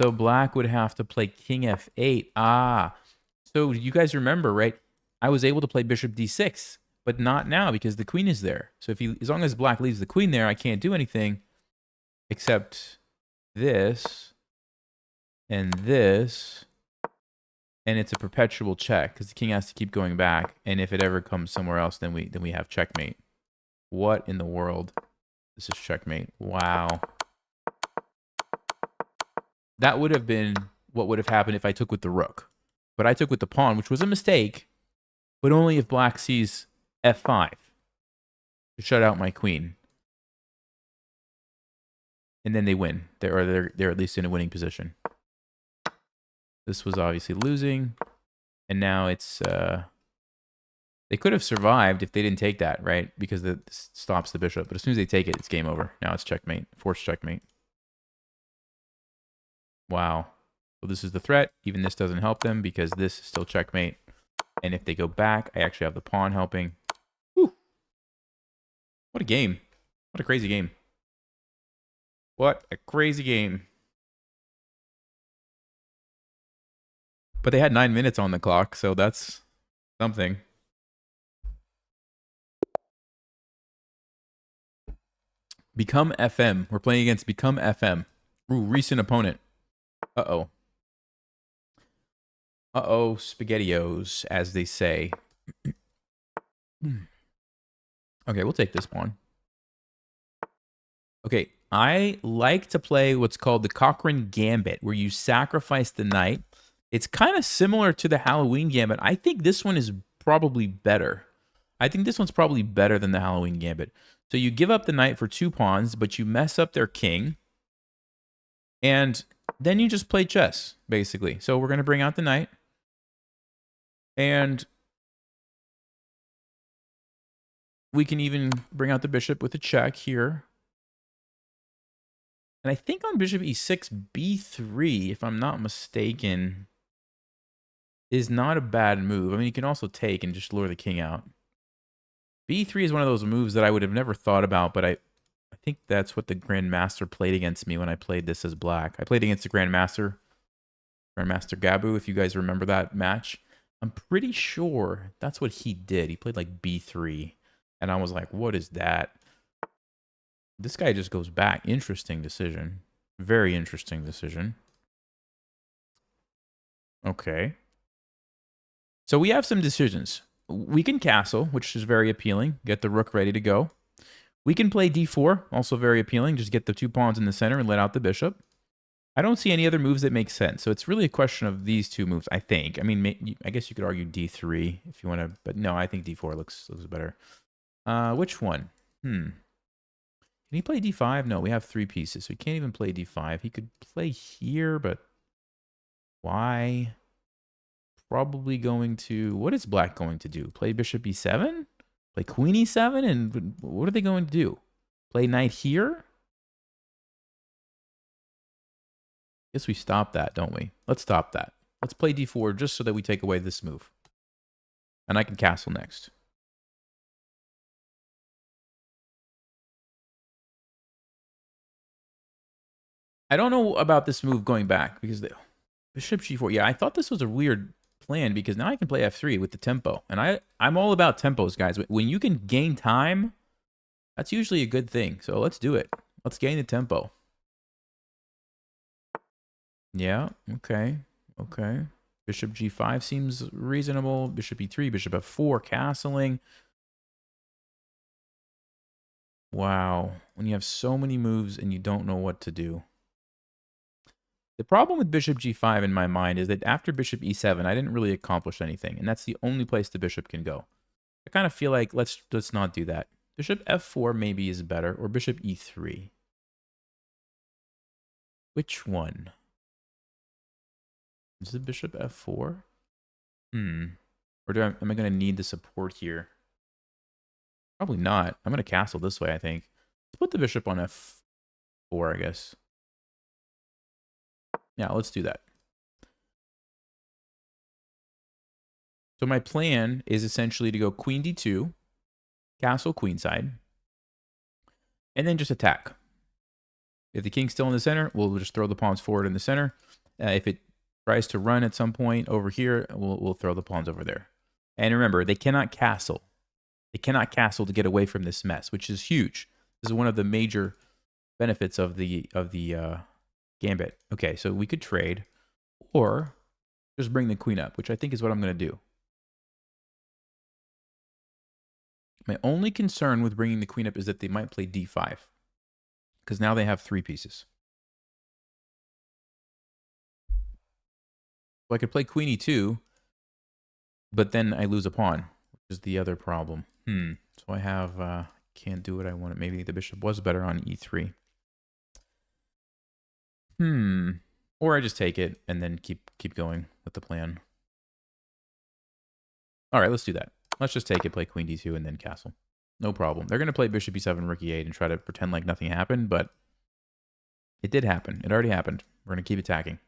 So black would have to play king f8. Ah. So you guys remember, right? I was able to play bishop d6. But not now because the queen is there. So if he, as long as black leaves the queen there, I can't do anything. Except this. And this. And it's a perpetual check because the king has to keep going back. And if it ever comes somewhere else, then we have checkmate. What in the world? This is checkmate. Wow. That would have been what would have happened if I took with the rook. But I took with the pawn, which was a mistake. But only if black sees f5 to shut out my queen. And then they win. They're at least in a winning position. This was obviously losing. And now it's... they could have survived if they didn't take that, right? Because it stops the bishop. But as soon as they take it, it's game over. Now it's checkmate. Forced checkmate. Wow. So this is the threat. Even this doesn't help them because this is still checkmate. And if they go back, I actually have the pawn helping. Whew. What a game. What a crazy game. What a crazy game. But they had 9 minutes on the clock, so that's Something. Become FM. We're playing against Become FM. Ooh, recent opponent. Uh-oh. Uh-oh, SpaghettiOs, as they say. Okay, we'll take this pawn. Okay, I like to play what's called the Cochrane Gambit, where you sacrifice the knight. It's kind of similar to the Halloween Gambit. I think this one is probably better. I think this one's probably better than the Halloween Gambit. So you give up the knight for 2 pawns, but you mess up their king. And then you just play chess, basically. So we're going to bring out the knight. And we can even bring out the bishop with a check here. And I think on bishop e6, b3, if I'm not mistaken, is not a bad move. I mean, you can also take and just lure the king out. b3 is one of those moves that I would have never thought about, but I think that's what the Grandmaster played against me when I played this as black. I played against the Grandmaster Gabu, if you guys remember that match. I'm pretty sure that's what he did. He played like b3, and I was like, what is that? This guy just goes back. Interesting decision. Very interesting decision. Okay. So we have some decisions. We can castle, which is very appealing. Get the rook ready to go. We can play d4, also very appealing. Just get the 2 pawns in the center and let out the bishop. I don't see any other moves that make sense. So it's really a question of these 2 moves, I think. I mean, I guess you could argue d3 if you want to, but no, I think d4 looks better. Which one? Can he play d5? No, we have 3 pieces, so he can't even play d5. He could play here, but why? Probably going to... What is black going to do? Play bishop e7? Play queen e7? And what are they going to do? Play knight here? Guess we stop that, don't we? Let's stop that. Let's play d4 just so that we take away this move. And I can castle next. I don't know about this move going back because the bishop g4. Yeah, I thought this was a weird plan because now I can play f3 with the tempo. And I'm all about tempos, guys. When you can gain time, that's usually a good thing. So let's do it. Let's gain the tempo. Yeah, okay. Okay. Bishop g5 seems reasonable. Bishop e3, bishop f4, castling. Wow. When you have so many moves and you don't know what to do. The problem with bishop g5 in my mind is that after bishop e7, I didn't really accomplish anything, and that's the only place the bishop can go. I kind of feel like let's not do that. Bishop f4 maybe is better, or bishop e3. Which one? Is it bishop f4? Or am I going to need the support here? Probably not. I'm going to castle this way, I think. Let's put the bishop on f4, I guess. Yeah, let's do that. So my plan is essentially to go queen d2, castle queenside, and then just attack. If the king's still in the center, we'll just throw the pawns forward in the center. If it tries to run at some point over here, we'll throw the pawns over there. And remember, they cannot castle. They cannot castle to get away from this mess, which is huge. This is one of the major benefits of the gambit. Okay, so we could trade or just bring the queen up, which I think is what I'm going to do. My only concern with bringing the queen up is that they might play d5 because now they have 3 pieces. So I could play queen e2, but then I lose a pawn, which is the other problem. So I have, can't do what I want. Maybe the bishop was better on e3. Or I just take it and then keep going with the plan. All right, let's do that. Let's just take it, play queen d2, and then castle. No problem. They're going to play bishop e7, rook e8, and try to pretend like nothing happened, but it did happen. It already happened. We're going to keep attacking.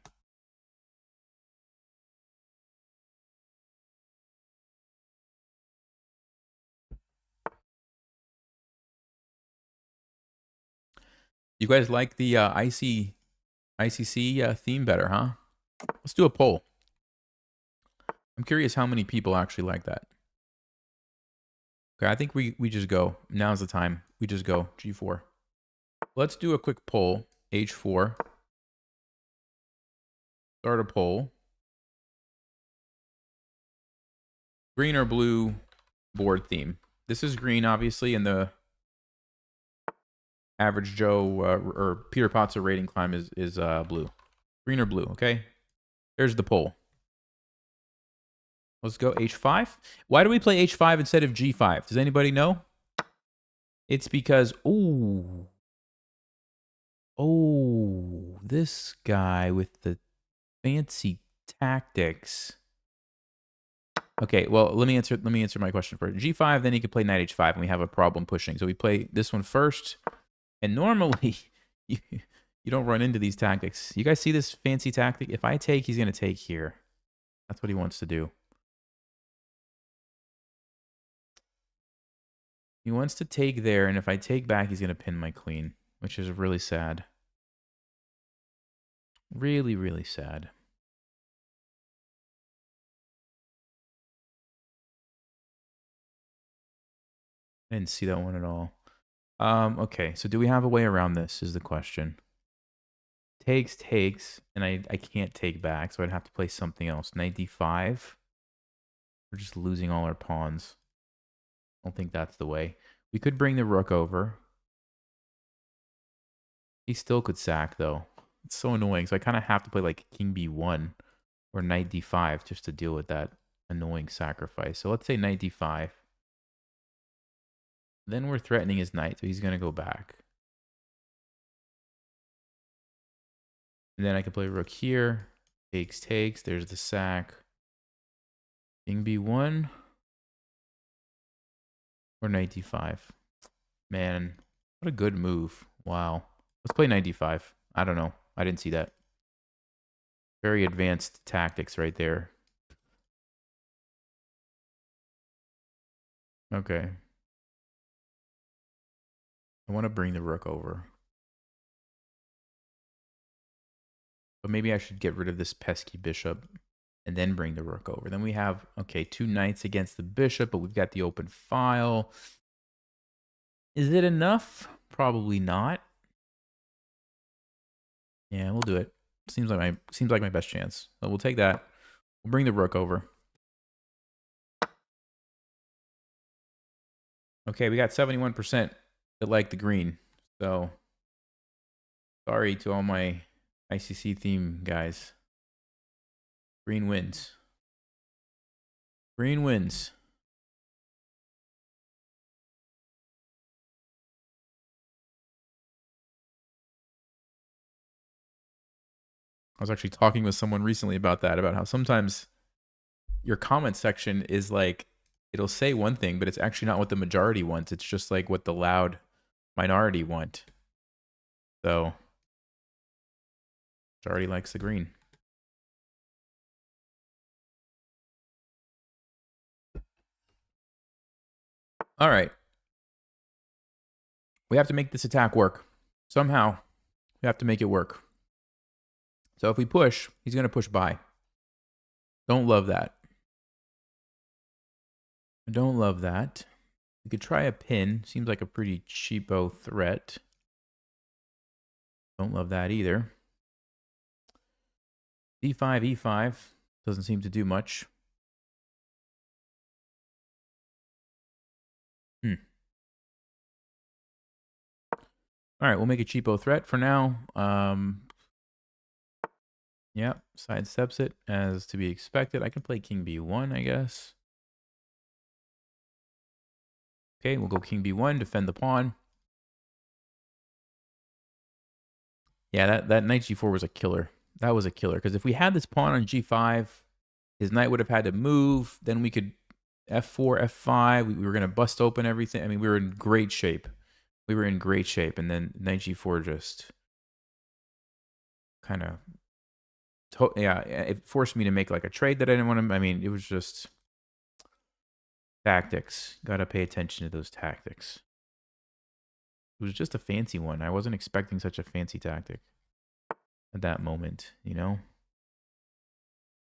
You guys like the ICC theme better, huh? Let's do a poll. I'm curious how many people actually like that. Okay, I think we just go. Now's the time. We just go. G4. Let's do a quick poll. H4. Start a poll. Green or blue board theme? This is green, obviously, and the average Joe or Peter Potts rating climb is blue. Green or blue, okay? There's the poll. Let's go H5. Why do we play H5 instead of G5? Does anybody know? It's because, oh, this guy with the fancy tactics. Okay, well, let me answer my question first. G5, then he could play knight H5, and we have a problem pushing. So we play this one first, and normally you don't run into these tactics. You guys see this fancy tactic? If I take, he's going to take here. That's what he wants to do. He wants to take there, and if I take back, he's going to pin my queen, which is really sad. Really, really sad. I didn't see that one at all. Okay, so do we have a way around this is the question. Takes, and I can't take back, so I'd have to play something else. Knight d5. We're just losing all our pawns. I don't think that's the way. We could bring the rook over. He still could sack, though. It's so annoying, so I kind of have to play like king b1 or knight d5 just to deal with that annoying sacrifice. So let's say knight d5. Then we're threatening his knight, so he's going to go back. And then I can play rook here. Takes. There's the sack. King b1. Or knight d5. Man, what a good move. Wow. Let's play knight d5. I don't know. I didn't see that. Very advanced tactics right there. Okay. I want to bring the rook over. But maybe I should get rid of this pesky bishop and then bring the rook over. Then we have, okay, 2 knights against the bishop, but we've got the open file. Is it enough? Probably not. Yeah, we'll do it. Seems like my best chance. So we'll take that. We'll bring the rook over. Okay, we got 71% that like the green. So sorry to all my ICC theme guys. Green wins. Green wins. I was actually talking with someone recently about that, about how sometimes your comment section is like, it'll say one thing, but it's actually not what the majority wants. It's just like what the loud minority want. So, majority likes the green. All right. We have to make this attack work. Somehow, we have to make it work. So if we push, he's going to push by. Don't love that. I don't love that. We could try a pin. Seems like a pretty cheapo threat. Don't love that either. D5, E5. Doesn't seem to do much. All right, we'll make a cheapo threat for now. Yeah, sidesteps it as to be expected. I can play king b1, I guess. Okay, we'll go king b1, defend the pawn. Yeah, that knight g4 was a killer. That was a killer, because if we had this pawn on g5, his knight would have had to move. Then we could f4, f5. We were going to bust open everything. I mean, we were in great shape. We were in great shape, and then knight g4 just kind of... Yeah, it forced me to make like a trade that I didn't want to... I mean, it was just... Tactics. Got to pay attention to those tactics. It was just a fancy one. I wasn't expecting such a fancy tactic at that moment, you know?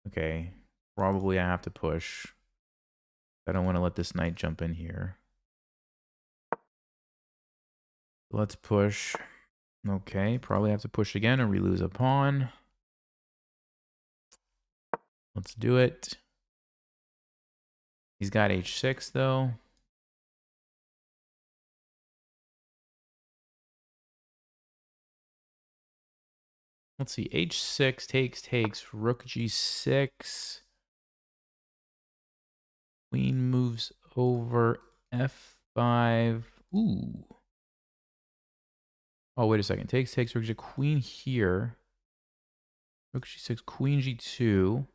Okay. Probably I have to push. I don't want to let this knight jump in here. Let's push. Okay, probably have to push again or we lose a pawn. Let's do it. He's got h6 though. Let's see, h6 takes, rook g6. Queen moves over f5. Ooh. Oh, wait a second. Takes, rook g, queen here. Rook g6, queen g2.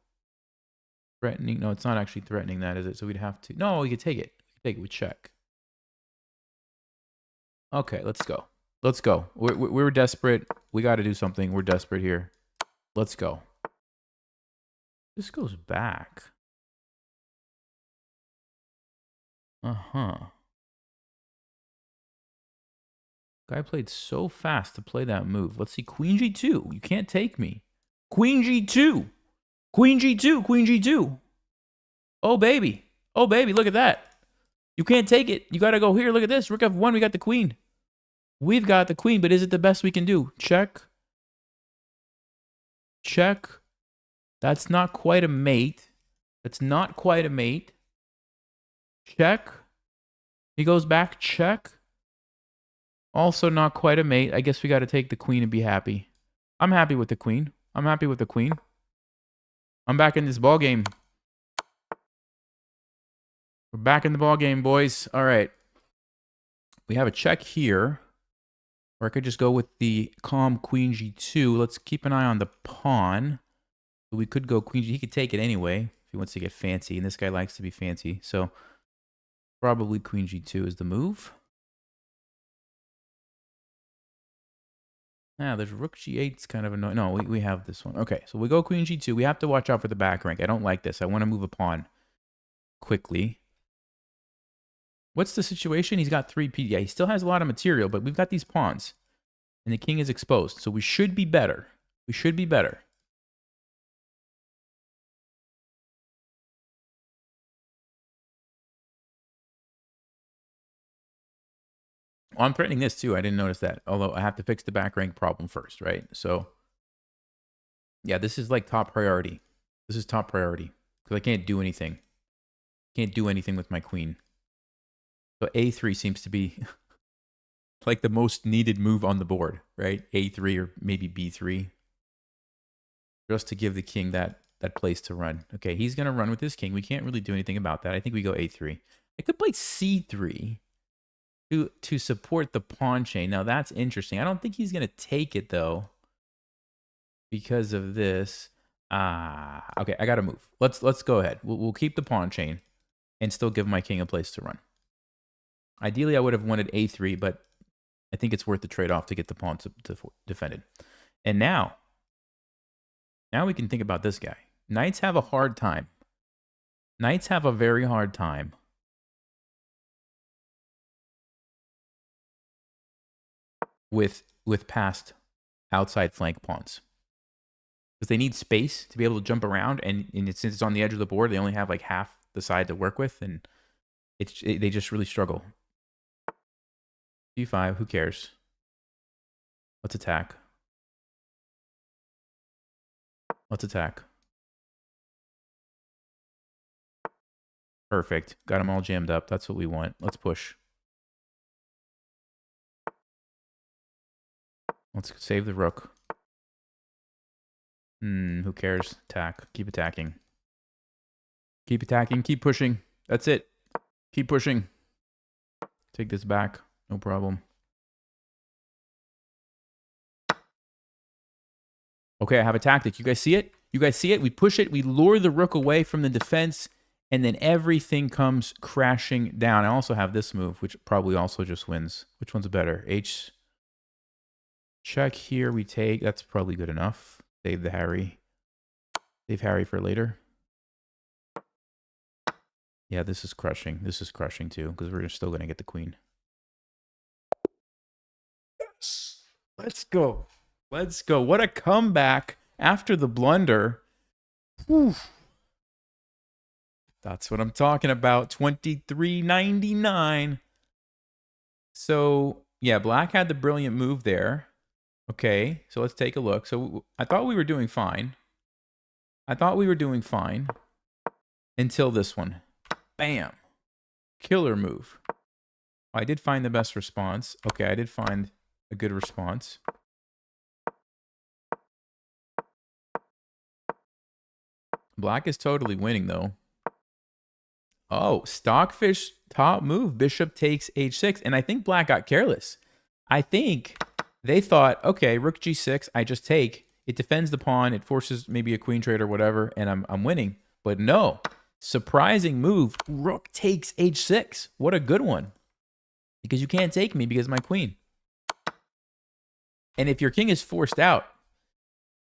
Threatening. No, it's not actually threatening that, is it? So we'd have to. No, we could take it. We could take it with check. Okay, let's go. Let's go. We're desperate. We got to do something. We're desperate here. Let's go. This goes back. Uh-huh. Guy played so fast to play that move. Let's see. Queen g2. You can't take me. Queen g2. Queen g2. Queen g2. Oh, baby. Oh, baby. Look at that. You can't take it. You got to go here. Look at this. Rook f1. We got the queen. We've got the queen, but is it the best we can do? Check. Check. That's not quite a mate. That's not quite a mate. Check. He goes back. Check. Also not quite a mate. I guess we got to take the queen and be happy. I'm happy with the queen. I'm happy with the queen. I'm back in this ball game. We're back in the ball game, boys. All right. We have a check here. Or I could just go with the calm queen g2. Let's keep an eye on the pawn. We could go queen g. He could take it anyway if he wants to get fancy. And this guy likes to be fancy. So probably queen g2 is the move. Now, there's rook g8. It's kind of annoying. No, we have this one. Okay, so we go queen g2. We have to watch out for the back rank. I don't like this. I want to move a pawn quickly. What's the situation? He's got 3 p. Yeah, he still has a lot of material, but we've got these pawns. And the king is exposed. So we should be better. We should be better. Well, I'm threatening this too. I didn't notice that. Although I have to fix the back rank problem first, right? So, yeah, this is like top priority. This is top priority. Because I can't do anything. Can't do anything with my queen. So A3 seems to be like the most needed move on the board, right? A3 or maybe B3. Just to give the king that place to run. Okay, he's going to run with his king. We can't really do anything about that. I think we go A3. I could play C3 to support the pawn chain. Now, that's interesting. I don't think he's going to take it, though, because of this. Okay, I got to move. Let's go ahead. We'll keep the pawn chain and still give my king a place to run. Ideally, I would have wanted A3, but I think it's worth the trade-off to get the pawn defended. And now we can think about this guy. Knights have a hard time. Knights have a very hard time with past outside flank pawns. Because they need space to be able to jump around, and since it's on the edge of the board, they only have like half the side to work with, and they just really struggle. G5, who cares? Let's attack. Let's attack. Perfect. Got them all jammed up. That's what we want. Let's push. Let's save the rook. Who cares? Attack. Keep attacking. Keep attacking. Keep pushing. That's it. Keep pushing. Take this back. No problem. Okay, I have a tactic. You guys see it? You guys see it? We push it. We lure the rook away from the defense, and then everything comes crashing down. I also have this move, which probably also just wins. Which one's better? H. Check here. We take. That's probably good enough. Save the Harry. Save Harry for later. Yeah, this is crushing. This is crushing too, because we're still going to get the queen. Yes. Let's go. Let's go. What a comeback after the blunder. Whew. That's what I'm talking about. 23.99. So, yeah, black had the brilliant move there. Okay, so let's take a look. So I thought we were doing fine. Until this one. Bam. Killer move. I did find the best response. Okay, I did find a good response. Black is totally winning, though. Oh, Stockfish top move. Bishop takes h6. And I think black got careless. I think they thought, okay, rook g6, I just take. It defends the pawn. It forces maybe a queen trade or whatever, and I'm winning. But no. Surprising move. Rook takes h6. What a good one. Because you can't take me because of my queen. And if your king is forced out,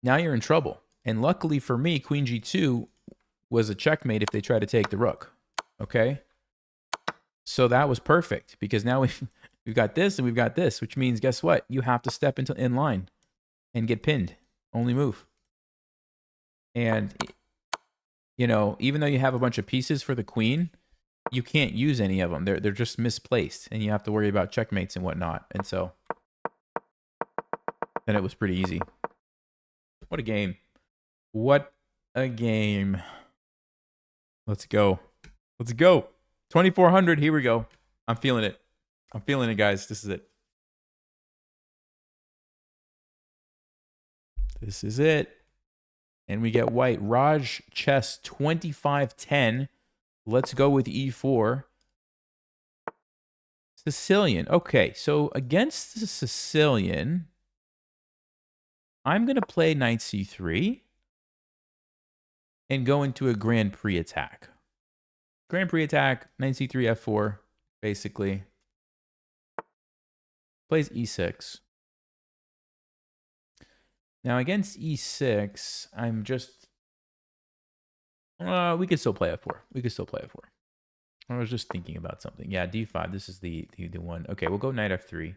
now you're in trouble. And luckily for me, queen g2 was a checkmate if they try to take the rook. Okay? So that was perfect. Because now we've got this and we've got this. Which means, guess what? You have to step in line and get pinned. Only move. And, you know, even though you have a bunch of pieces for the queen, you can't use any of them. They're just misplaced. And you have to worry about checkmates and whatnot. And so then it was pretty easy. What a game. What a game. Let's go. Let's go. 2,400. Here we go. I'm feeling it. I'm feeling it, guys. This is it. This is it. And we get white. Raj chess 25-10. Let's go with e4. Sicilian. Okay, so against the Sicilian, I'm going to play knight c3 and go into a Grand Prix attack. Grand Prix attack, knight c3, f4, basically. Plays e6. Now against e6, I'm just... we could still play f4. We could still play f4. I was just thinking about something. Yeah, d5. This is the one. Okay, we'll go knight f3.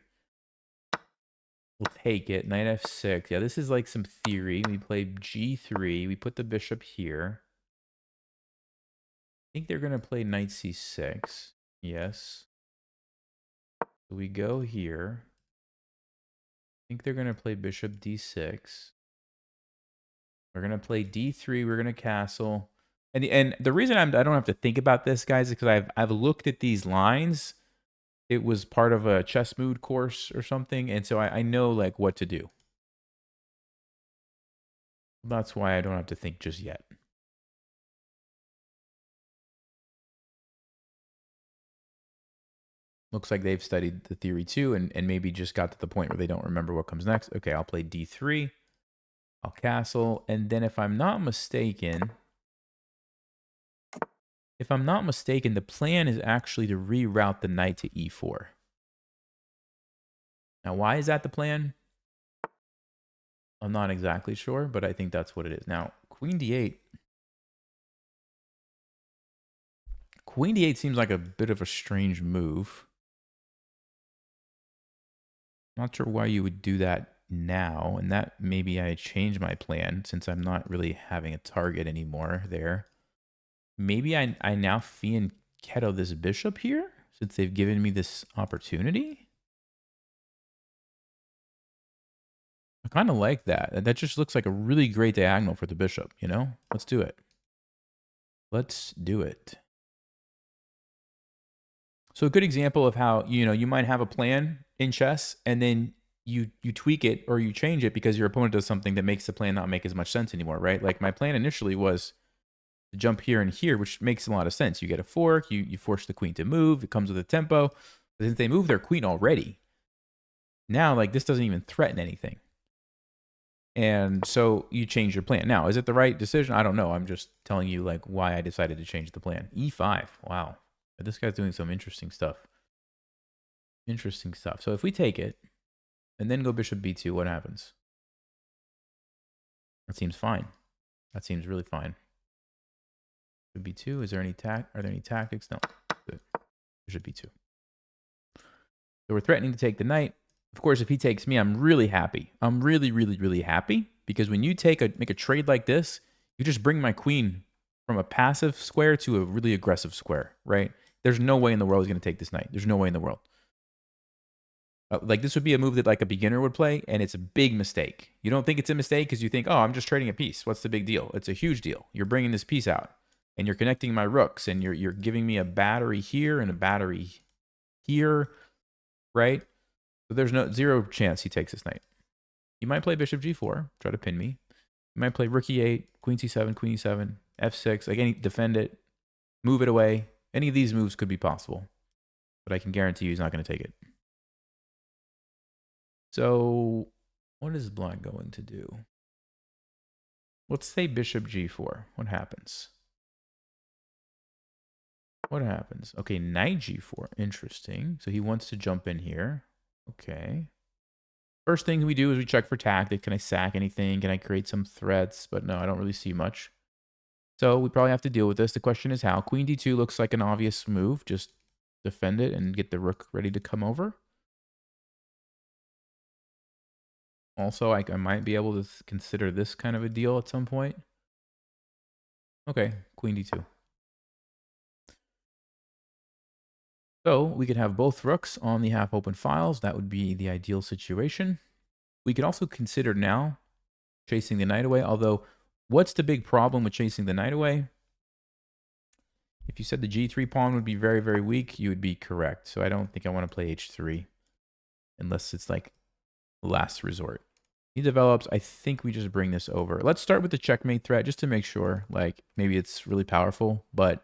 We'll take it. Knight f6. Yeah, this is like some theory. We play g3. We put the bishop here. I think they're going to play knight c6. Yes. So we go here. I think they're going to play bishop d6. We're going to play d3. We're going to castle. And the reason I don't have to think about this, guys, is because I've looked at these lines. It was part of a chess mood course or something, and so I know like what to do. That's why I don't have to think just yet. Looks like they've studied the theory too, and maybe just got to the point where they don't remember what comes next. Okay, I'll play d3. I'll castle, and then if I'm not mistaken... the plan is actually to reroute the knight to e4. Now, why is that the plan? I'm not exactly sure, but I think that's what it is. Now, queen d8. Queen d8 seems like a bit of a strange move. Not sure why you would do that now, and that maybe I change my plan since I'm not really having a target anymore there. Maybe I now fianchetto this bishop here since they've given me this opportunity. I kind of like that. That just looks like a really great diagonal for the bishop, you know? Let's do it. Let's do it. So a good example of how, you know, you might have a plan in chess and then you tweak it or you change it because your opponent does something that makes the plan not make as much sense anymore, right? Like my plan initially was to jump here and here, which makes a lot of sense. You get a fork, you force the queen to move, it comes with a tempo. But since they move their queen already, now like this doesn't even threaten anything. And so you change your plan. Now, is it the right decision? I don't know. I'm just telling you like why I decided to change the plan. E5. Wow. This guy's doing some interesting stuff. Interesting stuff. So if we take it and then go bishop b2, what happens? That seems fine. That seems really fine. B2. Is there any are there any tactics? No. Good. Bishop b2. So we're threatening to take the knight. Of course, if he takes me, I'm really happy. I'm really, really, really happy because when you make a trade like this, you just bring my queen from a passive square to a really aggressive square, right? There's no way in the world he's going to take this knight. There's no way in the world. Like this would be a move that like a beginner would play, and it's a big mistake. You don't think it's a mistake because you think, oh, I'm just trading a piece. What's the big deal? It's a huge deal. You're bringing this piece out, and you're connecting my rooks, and you're giving me a battery here and a battery here, right? So there's zero chance he takes this knight. He might play bishop g4, try to pin me. He might play rook e8, queen c7, queen e7, f6. Like defend it, move it away. Any of these moves could be possible, but I can guarantee you he's not going to take it. So what is black going to do? Let's say bishop g4. What happens? What happens? Okay, knight g4. Interesting. So he wants to jump in here. Okay. First thing we do is we check for tactic. Can I sack anything? Can I create some threats? But no, I don't really see much. So we probably have to deal with this. The question is how. Queen d2 looks like an obvious move. Just defend it and get the rook ready to come over. Also, I might be able to consider this kind of a deal at some point. Okay, queen d2. So we could have both rooks on the half-open files. That would be the ideal situation. We could also consider now chasing the knight away, although what's the big problem with chasing the knight away? If you said the g3 pawn would be very, very weak, you would be correct. So I don't think I want to play h3 unless it's like last resort. He develops. I think we just bring this over. Let's start with the checkmate threat just to make sure, like maybe it's really powerful, but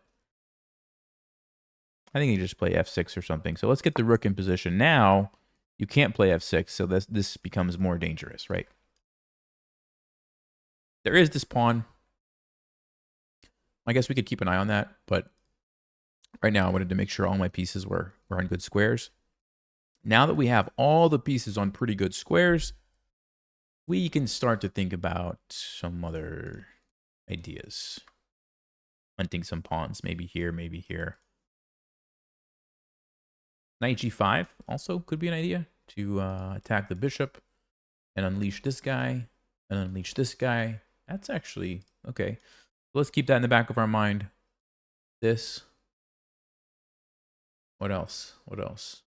I think you just play f6 or something. So let's get the rook in position. Now you can't play f6, so this becomes more dangerous, right? There is this pawn. I guess we could keep an eye on that, but right now I wanted to make sure all my pieces were on good squares. Now that we have all the pieces on pretty good squares, we can start to think about some other ideas. Hunting some pawns, maybe here, maybe here. Knight g5 also could be an idea to attack the bishop and unleash this guy and unleash this guy. That's actually okay. Let's keep that in the back of our mind. This. What else? What else?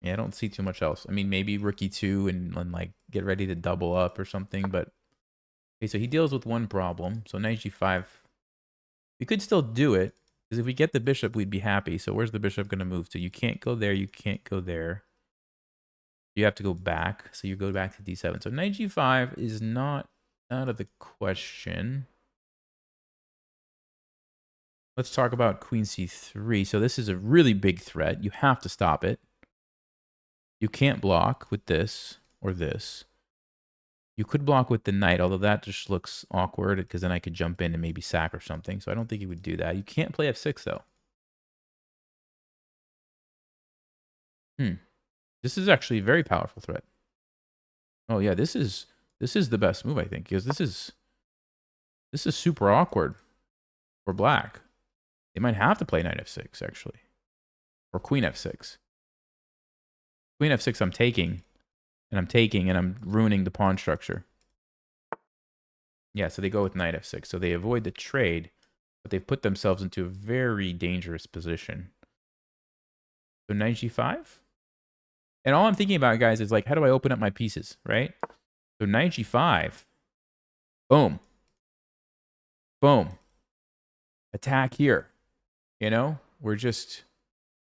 Yeah, I don't see too much else. I mean, maybe rook e2 and like get ready to double up or something. But okay, so he deals with one problem. So knight g5. We could still do it. Because if we get the bishop, we'd be happy. So where's the bishop going to move to? You can't go there. You can't go there. You have to go back. So you go back to d7. So knight g5 is not out of the question. Let's talk about queen c3. So this is a really big threat. You have to stop it. You can't block with this or this. You could block with the knight, although that just looks awkward because then I could jump in and maybe sack or something. So I don't think he would do that. You can't play f6 though. This is actually a very powerful threat. Oh yeah, this is the best move I think because this is super awkward for black. They might have to play knight f6 actually, or queen f6. Queen f6 I'm taking. And I'm ruining the pawn structure. Yeah, so they go with knight f6. So they avoid the trade, but they've put themselves into a very dangerous position. So knight g5. And all I'm thinking about, guys, is like, how do I open up my pieces, right? So knight g5. Boom. Boom. Attack here. You know?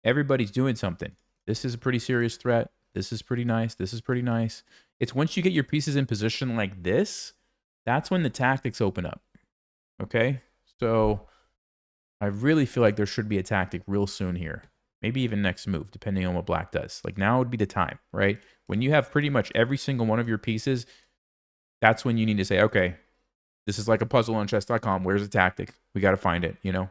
Everybody's doing something. This is a pretty serious threat. This is pretty nice. This is pretty nice. It's once you get your pieces in position like this, that's when the tactics open up. Okay? So I really feel like there should be a tactic real soon here. Maybe even next move, depending on what black does. Like now would be the time, right? When you have pretty much every single one of your pieces, that's when you need to say, okay, this is like a puzzle on chess.com. Where's the tactic? We got to find it, you know?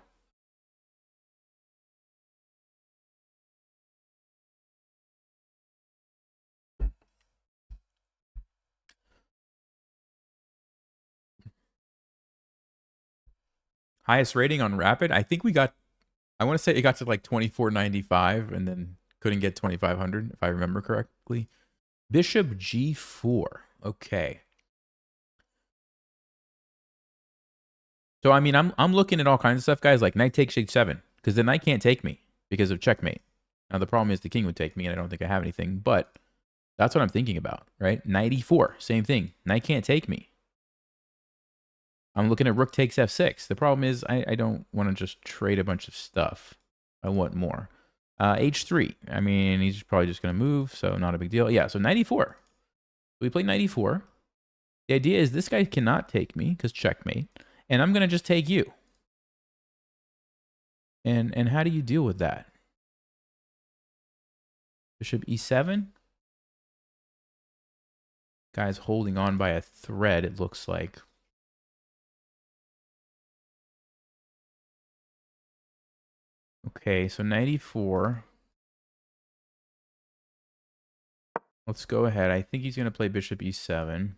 Highest rating on Rapid? I think I want to say it got to like 2495 and then couldn't get 2500 if I remember correctly. Bishop g4. Okay. So I mean, I'm looking at all kinds of stuff, guys. Like knight takes h7, because the knight can't take me because of checkmate. Now the problem is the king would take me, and I don't think I have anything. But that's what I'm thinking about, right? Knight e4, same thing. Knight can't take me. I'm looking at rook takes f6. The problem is I don't want to just trade a bunch of stuff. I want more. H3. I mean, he's probably just going to move, so not a big deal. Yeah, so knight e4. We play knight e4. The idea is this guy cannot take me because checkmate, and I'm going to just take you. And how do you deal with that? Bishop e7. Guy's holding on by a thread, it looks like. Okay, so knight e4. Let's go ahead. I think he's going to play bishop e7.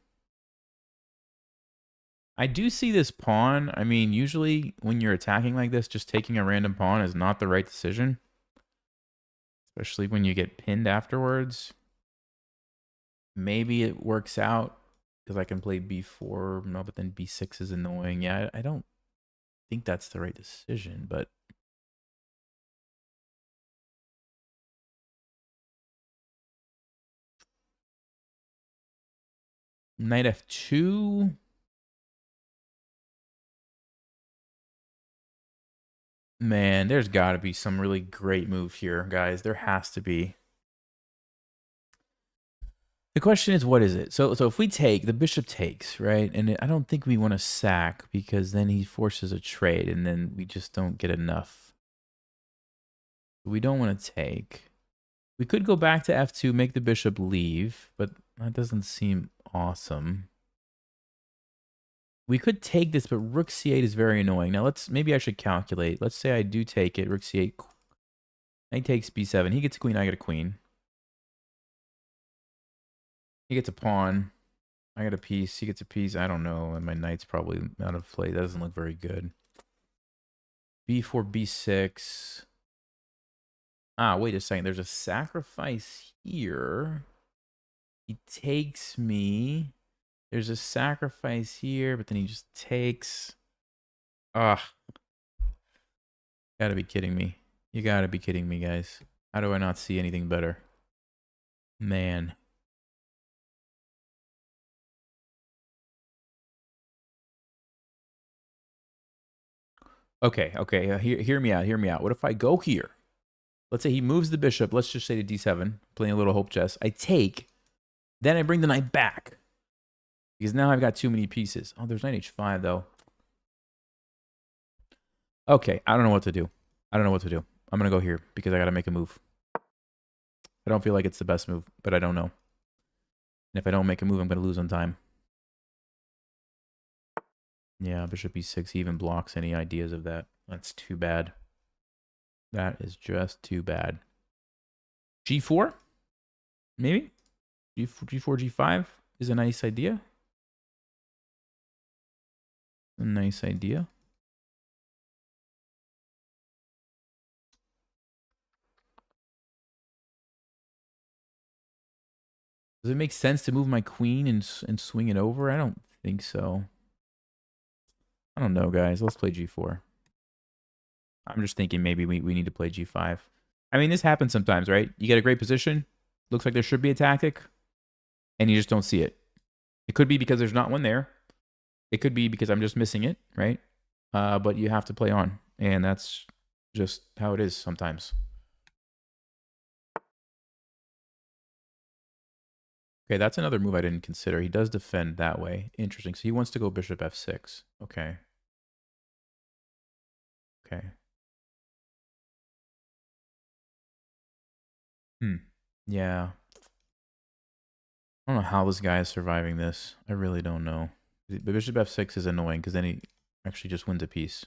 I do see this pawn. I mean, usually when you're attacking like this, just taking a random pawn is not the right decision. Especially when you get pinned afterwards. Maybe it works out because I can play b4. No, but then b6 is annoying. Yeah, I don't think that's the right decision, but... Knight f2. Man, there's got to be some really great move here, guys. There has to be. The question is, what is it? So if we take, the bishop takes, right? And I don't think we want to sack because then he forces a trade and then we just don't get enough. We don't want to take. We could go back to f2, make the bishop leave, but that doesn't seem awesome. We could take this, but rook c8 is very annoying. Now maybe I should calculate. Let's say I do take it, rook c8. Knight takes b7. He gets a queen, I get a queen. He gets a pawn. I got a piece. He gets a piece. I don't know. And my knight's probably out of play. That doesn't look very good. b4, b6. Ah, wait a second. There's a sacrifice here. He takes me. There's a sacrifice here, but then he just takes. Ah. Gotta be kidding me. You gotta be kidding me, guys. How do I not see anything better? Man. Okay, hear me out. What if I go here? Let's say he moves the bishop. Let's just say to d7, playing a little hope chess. I take, then I bring the knight back. Because now I've got too many pieces. Oh, there's knight h5, though. Okay, I don't know what to do. I'm going to go here because I got to make a move. I don't feel like it's the best move, but I don't know. And if I don't make a move, I'm going to lose on time. Yeah, bishop e6 even blocks any ideas of that. That's too bad. That is just too bad. g4? Maybe? g4, g5 is a nice idea. A nice idea. Does it make sense to move my queen and swing it over? I don't think so. I don't know, guys. Let's play g4. I'm just thinking maybe we need to play g5. I mean, this happens sometimes, right? You get a great position. Looks like there should be a tactic. And you just don't see it. It could be because there's not one there. It could be because I'm just missing it, right? But you have to play on. And that's just how it is sometimes. Okay, that's another move I didn't consider. He does defend that way. Interesting. So he wants to go bishop f6. Okay. Okay. Yeah. I don't know how this guy is surviving this. I really don't know. The bishop f6 is annoying because then he actually just wins a piece.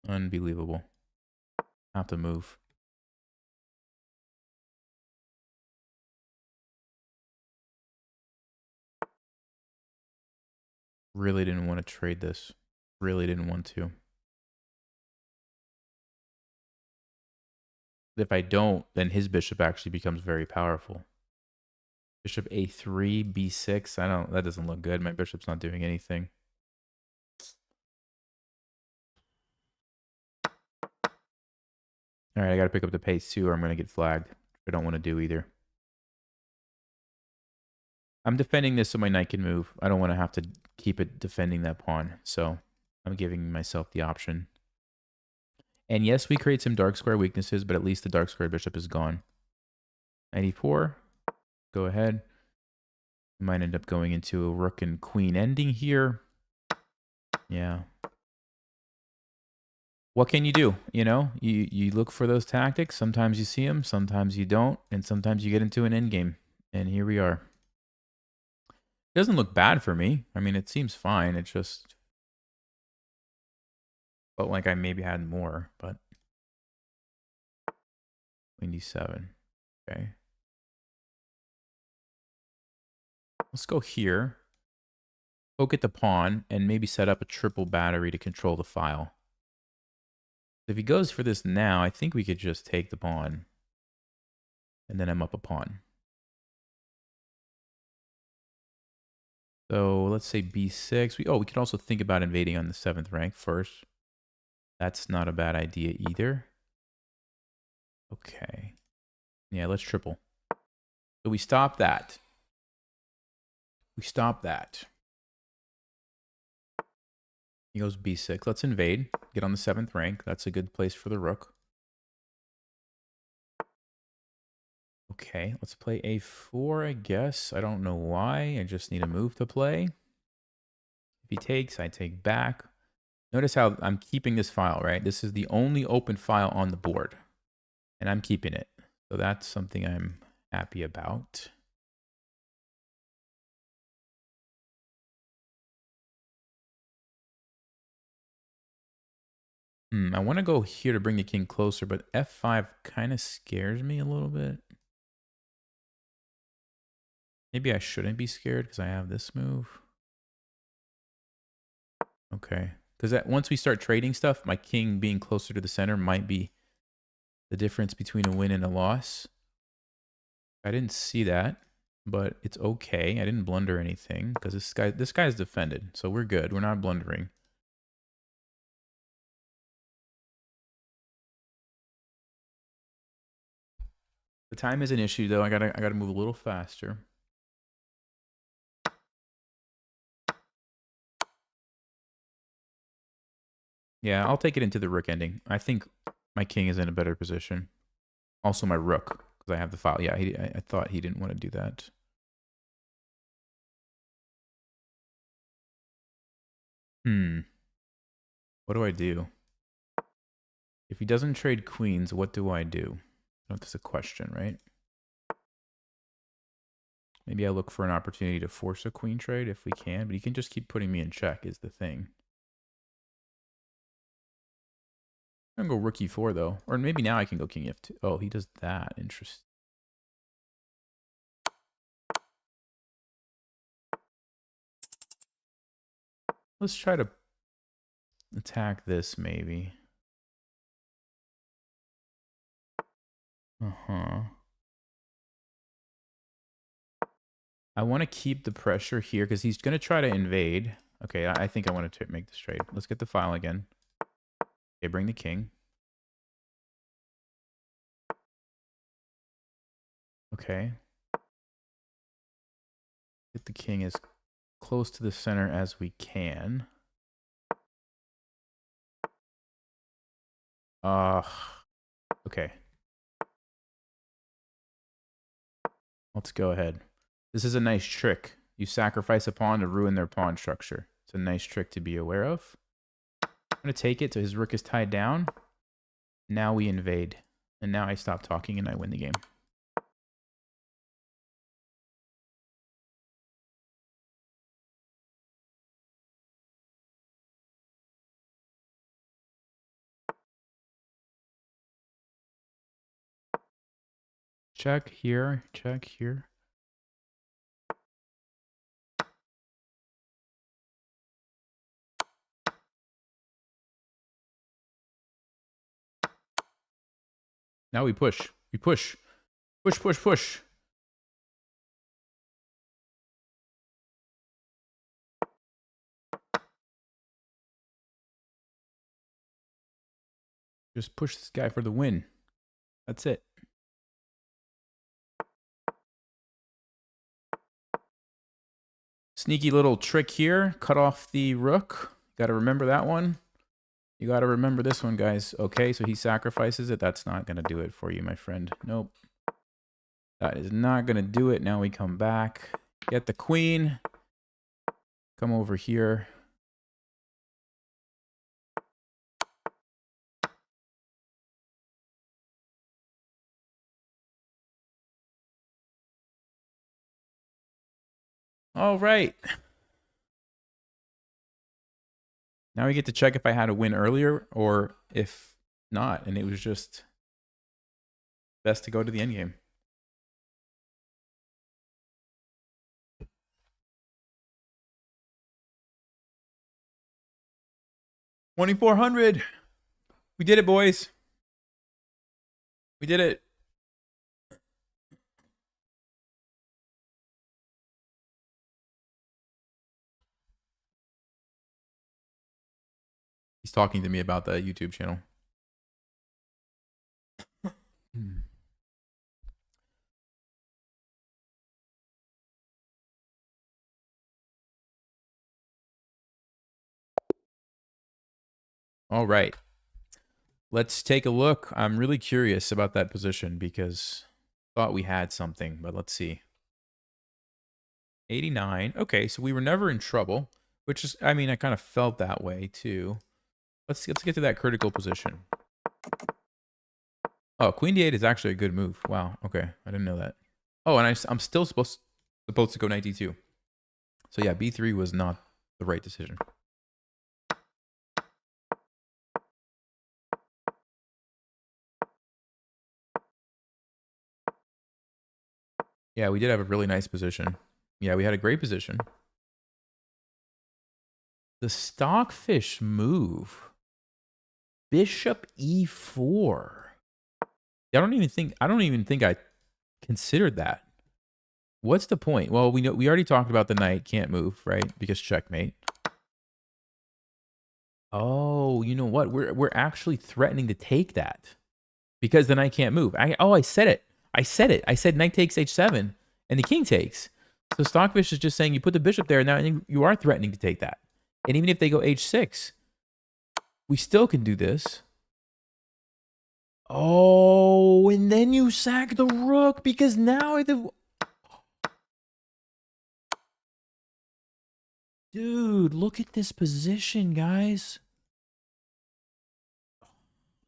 Unbelievable. Have to move. Really didn't want to trade this. Really didn't want to. If I don't, then his bishop actually becomes very powerful. Bishop a3, b6. That doesn't look good. My bishop's not doing anything. All right, I got to pick up the pace too, or I'm going to get flagged. I don't want to do either. I'm defending this so my knight can move. I don't want to have to keep it defending that pawn. So I'm giving myself the option. And yes, we create some dark square weaknesses, but at least the dark square bishop is gone. 94. Go ahead. We might end up going into a rook and queen ending here. Yeah. What can you do? You know, you look for those tactics. Sometimes you see them, sometimes you don't, and sometimes you get into an endgame. And here we are. It doesn't look bad for me. I mean, it seems fine. It just felt like I maybe had more, but 27. Okay. Let's go here. Poke at the pawn and maybe set up a triple battery to control the file. If he goes for this now, I think we could just take the pawn. And then I'm up a pawn. So let's say b6. We could also think about invading on the 7th rank first. That's not a bad idea either. Okay. Yeah, let's triple. So we stop that. We stop that. He goes b6. Let's invade. Get on the 7th rank. That's a good place for the rook. Okay, let's play a4, I guess. I don't know why. I just need a move to play. If he takes, I take back. Notice how I'm keeping this file, right? This is the only open file on the board. And I'm keeping it. So that's something I'm happy about. I want to go here to bring the king closer, but f5 kind of scares me a little bit. Maybe I shouldn't be scared because I have this move. Okay. Because once we start trading stuff, my king being closer to the center might be the difference between a win and a loss. I didn't see that, but it's okay. I didn't blunder anything because this guy's defended, so we're good. We're not blundering. The time is an issue though. I gotta move a little faster. Yeah, I'll take it into the rook ending. I think my king is in a better position. Also my rook, because I have the file. Yeah, I thought he didn't want to do that. What do I do? If he doesn't trade queens, what do I do? That's a question, right? Maybe I look for an opportunity to force a queen trade if we can, but he can just keep putting me in check is the thing. I'm going to go rook e4 though. Or maybe now I can go king f2. Oh, he does that. Interesting. Let's try to attack this maybe. I want to keep the pressure here because he's going to try to invade. Okay, I think I want to make this trade. Let's get the file again. Okay, bring the king. Okay. Get the king as close to the center as we can. Okay. Let's go ahead. This is a nice trick. You sacrifice a pawn to ruin their pawn structure. It's a nice trick to be aware of. I'm going to take it so his rook is tied down. Now we invade. And now I stop talking and I win the game. Check here. Check here. Now we push. We push. Push, push, push. Just push this guy for the win. That's it. Sneaky little trick here. Cut off the rook. Got to remember that one. You got to remember this one, guys. Okay, so he sacrifices it. That's not going to do it for you, my friend. Nope. That is not going to do it. Now we come back. Get the queen. Come over here. All right. Now we get to check if I had a win earlier or if not. And it was just best to go to the end game. $2,400. We did it, boys. We did it. He's talking to me about the YouTube channel. All right. Let's take a look. I'm really curious about that position because I thought we had something, but let's see. 89. Okay, so we were never in trouble, which is, I mean, I kind of felt that way too. Let's get to that critical position. Oh, queen d8 is actually a good move. Wow. Okay, I didn't know that. Oh, and I'm still supposed to go knight d2. So yeah, b3 was not the right decision. Yeah, we did have a really nice position. Yeah, we had a great position. The stockfish move. Bishop e4. I don't even think I considered that. What's the point? Well, we already talked about the knight can't move, right? Because checkmate. Oh, you know what? We're actually threatening to take that because the knight can't move. I said it. I said knight takes h7 and the king takes. So stockfish is just saying you put the bishop there now and you are threatening to take that. And even if they go h6, we still can do this. Oh, and then you sack the rook because now dude, look at this position, guys.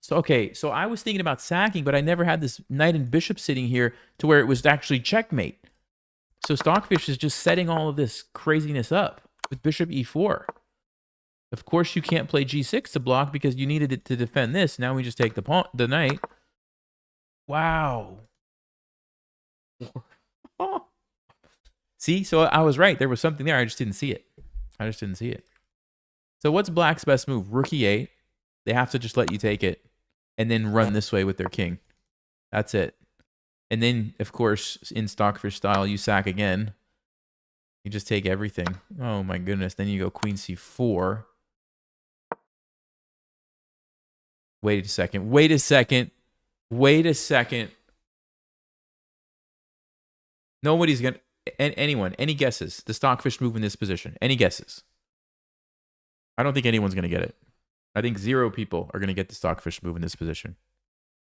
So, okay, so I was thinking about sacking, but I never had this knight and bishop sitting here to where it was actually checkmate. So stockfish is just setting all of this craziness up with bishop e4. Of course, you can't play g6 to block because you needed it to defend this. Now we just take the knight. Wow. See, so I was right. There was something there. I just didn't see it. So what's black's best move? Rook e8. They have to just let you take it and then run this way with their king. That's it. And then, of course, in stockfish style, you sack again. You just take everything. Oh, my goodness. Then you go queen c4. Wait a second. Nobody's going to... Anyone, any guesses? The stockfish move in this position. Any guesses? I don't think anyone's going to get it. I think 0 people are going to get the stockfish move in this position.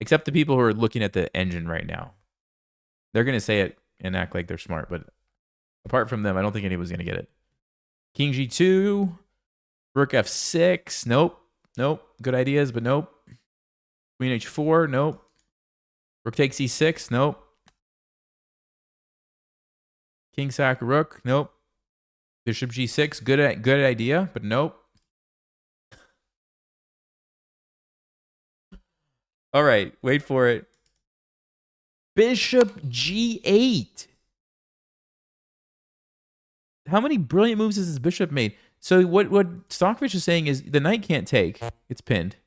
Except the people who are looking at the engine right now. They're going to say it and act like they're smart. But apart from them, I don't think anyone's going to get it. King g2. Rook f6. Nope. Good ideas, but nope. Queen h4. Nope. Rook takes e6. Nope. King sack rook. Nope. Bishop g6. Good idea, but nope. All right, wait for it. Bishop g8. How many brilliant moves has this bishop made? So what Stockfish is saying is the knight can't take. It's pinned.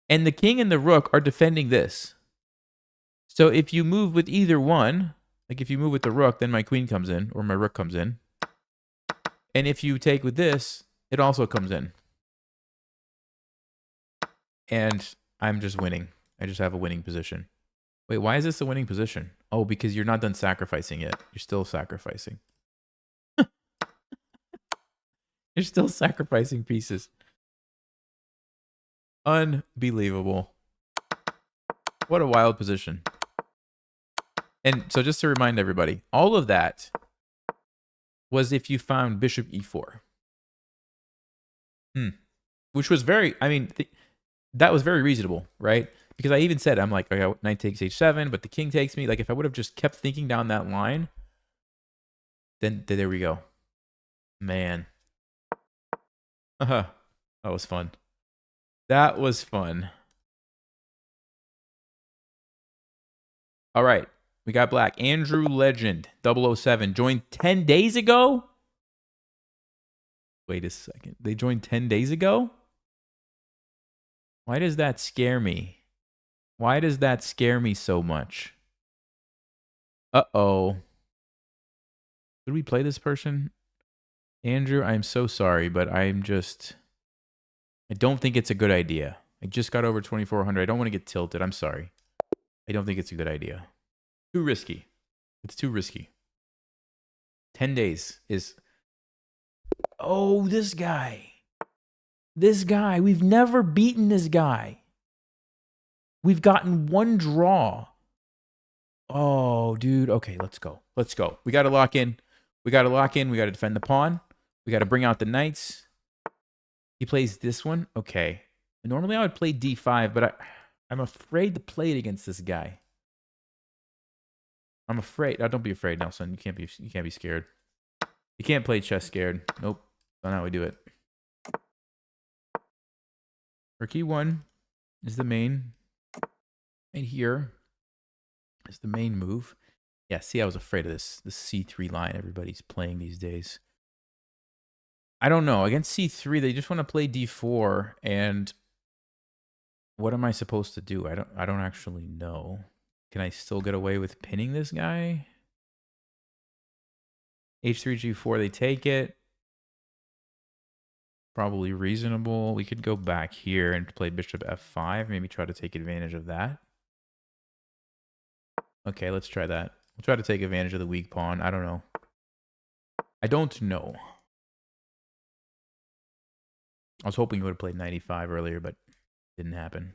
And the king and the rook are defending this. So if you move with either one, like if you move with the rook, then my queen comes in, or my rook comes in. And if you take with this, it also comes in. And I'm just winning. I just have a winning position. Wait, why is this a winning position? Oh, because you're not done sacrificing yet. You're still sacrificing. You're still sacrificing pieces. Unbelievable. What a wild position. And so just to remind everybody, all of that was if you found bishop e4. Which was very, I mean, that was very reasonable, right? Because I even said, I'm like, okay, knight takes h7, but the king takes me. Like, if I would have just kept thinking down that line, then there we go. Man. That was fun. That was fun. All right. We got black. Andrew Legend, 007, joined 10 days ago? Wait a second. They joined 10 days ago? Why does that scare me? Why does that scare me so much? Uh-oh. Did we play this person? Andrew, I'm so sorry, but I don't think it's a good idea. I just got over 2,400. I don't want to get tilted. I'm sorry. I don't think it's a good idea. Too risky. It's too risky. 10 days is... Oh, this guy. This guy. We've never beaten this guy. We've gotten one draw. Oh, dude. Okay, let's go. Let's go. We got to lock in. We got to lock in. We got to defend the pawn. We got to bring out the knights. He plays this one. Okay. Normally I would play d5, but I'm afraid to play it against this guy. I'm afraid. Oh, don't be afraid, Nelson. You can't be scared. You can't play chess scared. Nope. That's not how we do it. Rook e1 is the main. And here is the main move. Yeah, see, I was afraid of this c3 line everybody's playing these days. I don't know. Against c3, they just want to play d4, and what am I supposed to do? I don't actually know. Can I still get away with pinning this guy? h3, g4, they take it. Probably reasonable. We could go back here and play bishop f5, maybe try to take advantage of that. Okay, let's try that. We'll try to take advantage of the weak pawn. I don't know. I don't know. I was hoping he would have played 95 earlier, but it didn't happen.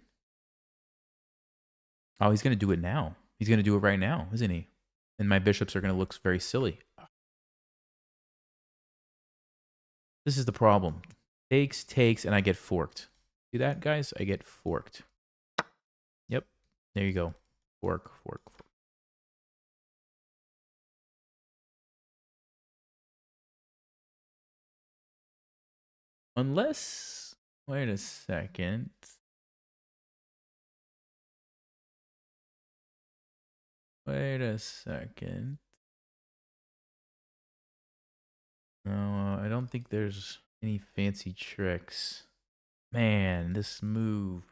Oh, he's going to do it now. He's going to do it right now, isn't he? And my bishops are going to look very silly. This is the problem. Takes, and I get forked. See that, guys? I get forked. Yep. There you go. Fork. Unless... Wait a second. Wait a second. No, I don't think there's any fancy tricks. Man, this move.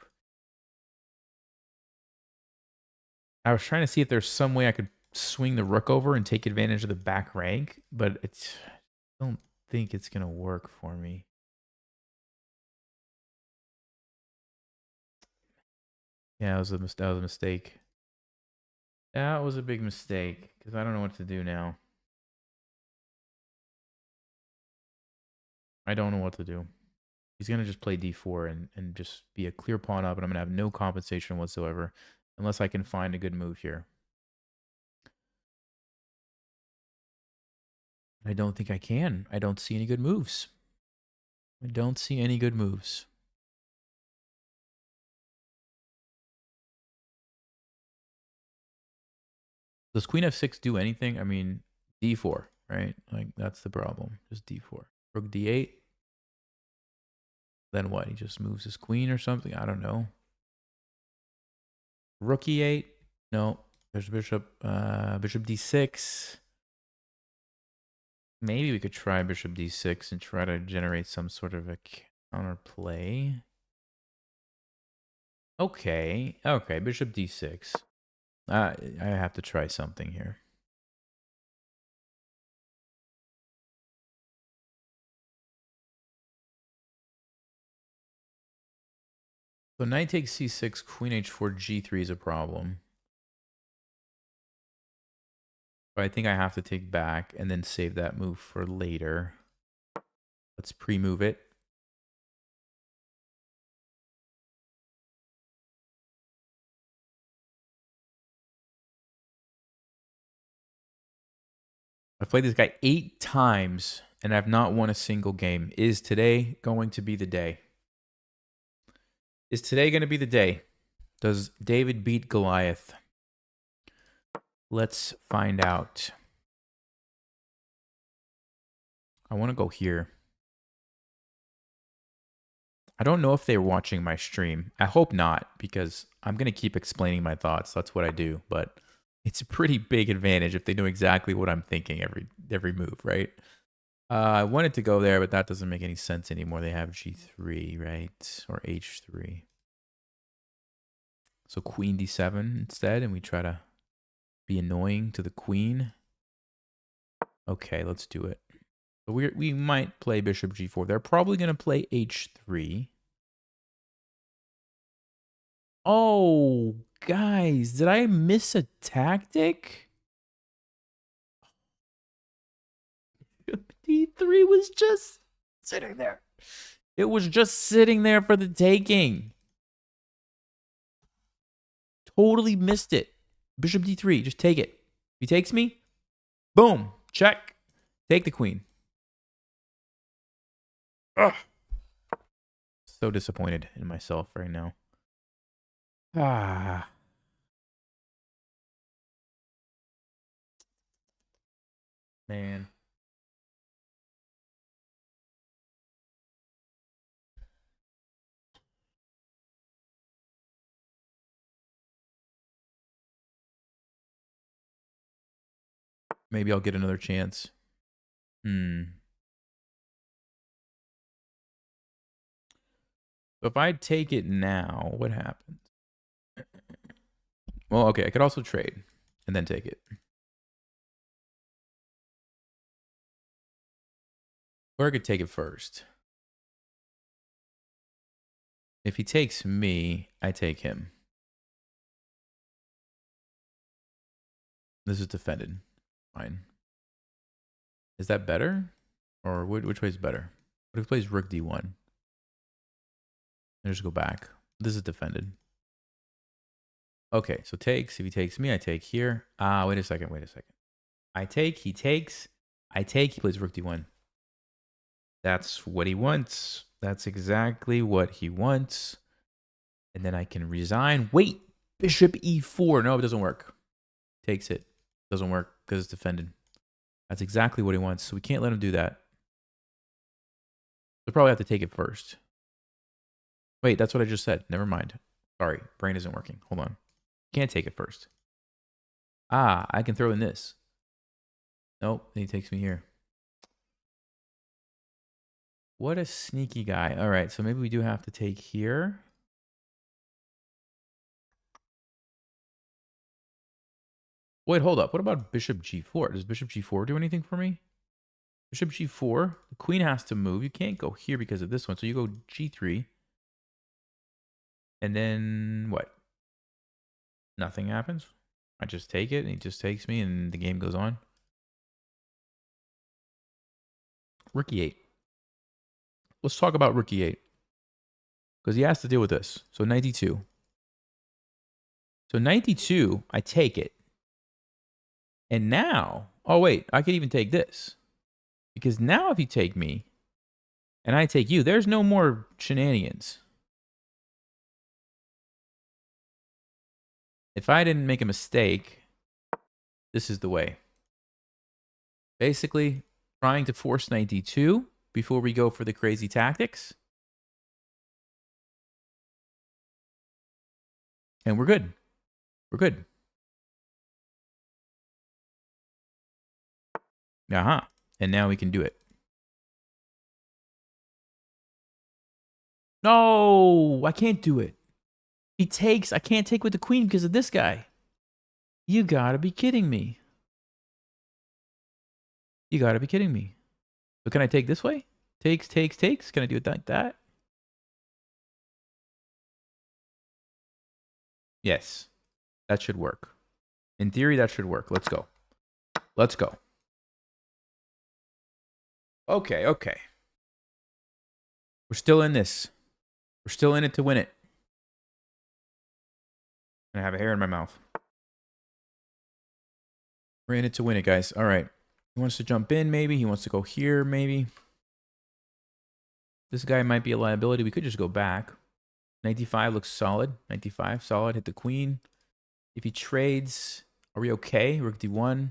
I was trying to see if there's some way I could swing the rook over and take advantage of the back rank, but I don't think it's going to work for me. Yeah, that was a mistake. That was a big mistake, because I don't know what to do now. I don't know what to do. He's going to just play d4 and just be a clear pawn up, and I'm going to have no compensation whatsoever, unless I can find a good move here. I don't think I can. I don't see any good moves. I don't see any good moves. Does queen f6 do anything? I mean, d4, right? Like, that's the problem. Just d4. Rook d8. Then what? He just moves his queen or something? I don't know. Rook e8. No. There's bishop d6. Maybe we could try bishop d6 and try to generate some sort of a counter play. Okay. Okay, bishop d6. I have to try something here. So knight takes c6, queen h4, g3 is a problem. But I think I have to take back and then save that move for later. Let's pre-move it. I've played this guy 8 times and I've not won a single game. Is today going to be the day? Is today going to be the day? Does David beat Goliath? Let's find out. I want to go here. I don't know if they're watching my stream. I hope not, because I'm going to keep explaining my thoughts. That's what I do. But it's a pretty big advantage if they know exactly what I'm thinking every move, right? I wanted to go there, but that doesn't make any sense anymore. They have g3, right? Or h3. So queen d7 instead, and we try to be annoying to the queen. Okay, let's do it. So we might play bishop g4. They're probably going to play h3. Oh, guys, did I miss a tactic? d3 was just sitting there. It was just sitting there for the taking. Totally missed it. Bishop d3, just take it. If he takes me, boom, check. Take the queen. Ugh. So disappointed in myself right now. Ah. Man. Maybe I'll get another chance. So if I take it now, what happens? Well, okay, I could also trade and then take it. Or I could take it first. If he takes me, I take him. This is defended. Fine. Is that better? Or which way is better? What if he plays rook d1? I just go back. This is defended. Okay, so takes. If he takes me, I take here. Ah, wait a second. I take, he takes. I take, he plays rook d1. That's what he wants. That's exactly what he wants. And then I can resign. Wait, bishop e4. No, it doesn't work. Takes it. Doesn't work because it's defended. That's exactly what he wants. So we can't let him do that. We'll probably have to take it first. Wait, that's what I just said. Never mind. Sorry, brain isn't working. Hold on. Can't take it first. Ah, I can throw in this. Nope, then he takes me here. What a sneaky guy. All right, so maybe we do have to take here. Wait, hold up. What about bishop g4? Does bishop g4 do anything for me? Bishop g4. The queen has to move. You can't go here because of this one. So you go g3. And then what? Nothing happens. I just take it and he just takes me and the game goes on. Rook e8. Let's talk about rook e8. Because he has to deal with this. So knight d2. So knight d2, I take it. And now, oh wait, I could even take this. Because now if you take me and I take you, there's no more shenanigans. If I didn't make a mistake, this is the way. Basically, trying to force knight d2 before we go for the crazy tactics. And we're good. We're good. Uh-huh. And now we can do it. No, I can't do it. He takes. I can't take with the queen because of this guy. You gotta be kidding me. You gotta be kidding me. But can I take this way? Takes, takes, takes. Can I do it like that? Yes. That should work. In theory, that should work. Let's go. Let's go. Okay, okay. We're still in this. We're still in it to win it. I have a hair in my mouth. We're in it to win it, guys. All right. He wants to jump in, maybe. He wants to go here, maybe. This guy might be a liability. We could just go back. 95 looks solid. 95, solid. Hit the queen. If he trades, are we okay? Rook d1.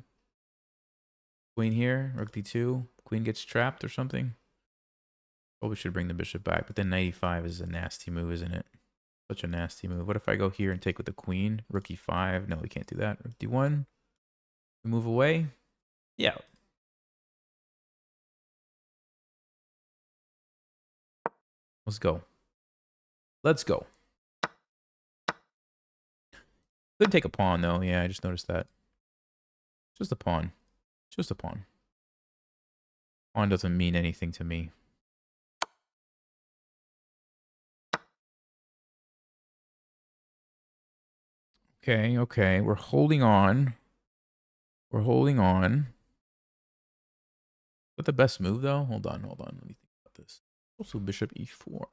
Queen here. Rook d2. Queen gets trapped or something. Probably should bring the bishop back. But then 95 is a nasty move, isn't it? Such a nasty move. What if I go here and take with the queen? Rook e5. No, we can't do that. Rook d1. We move away. Yeah. Let's go. Let's go. Could take a pawn, though. Yeah, I just noticed that. Just a pawn. Just a pawn. Pawn doesn't mean anything to me. Okay, okay. We're holding on. We're holding on. What's the best move, though? Hold on, hold on. Let me think about this. Also, bishop e4.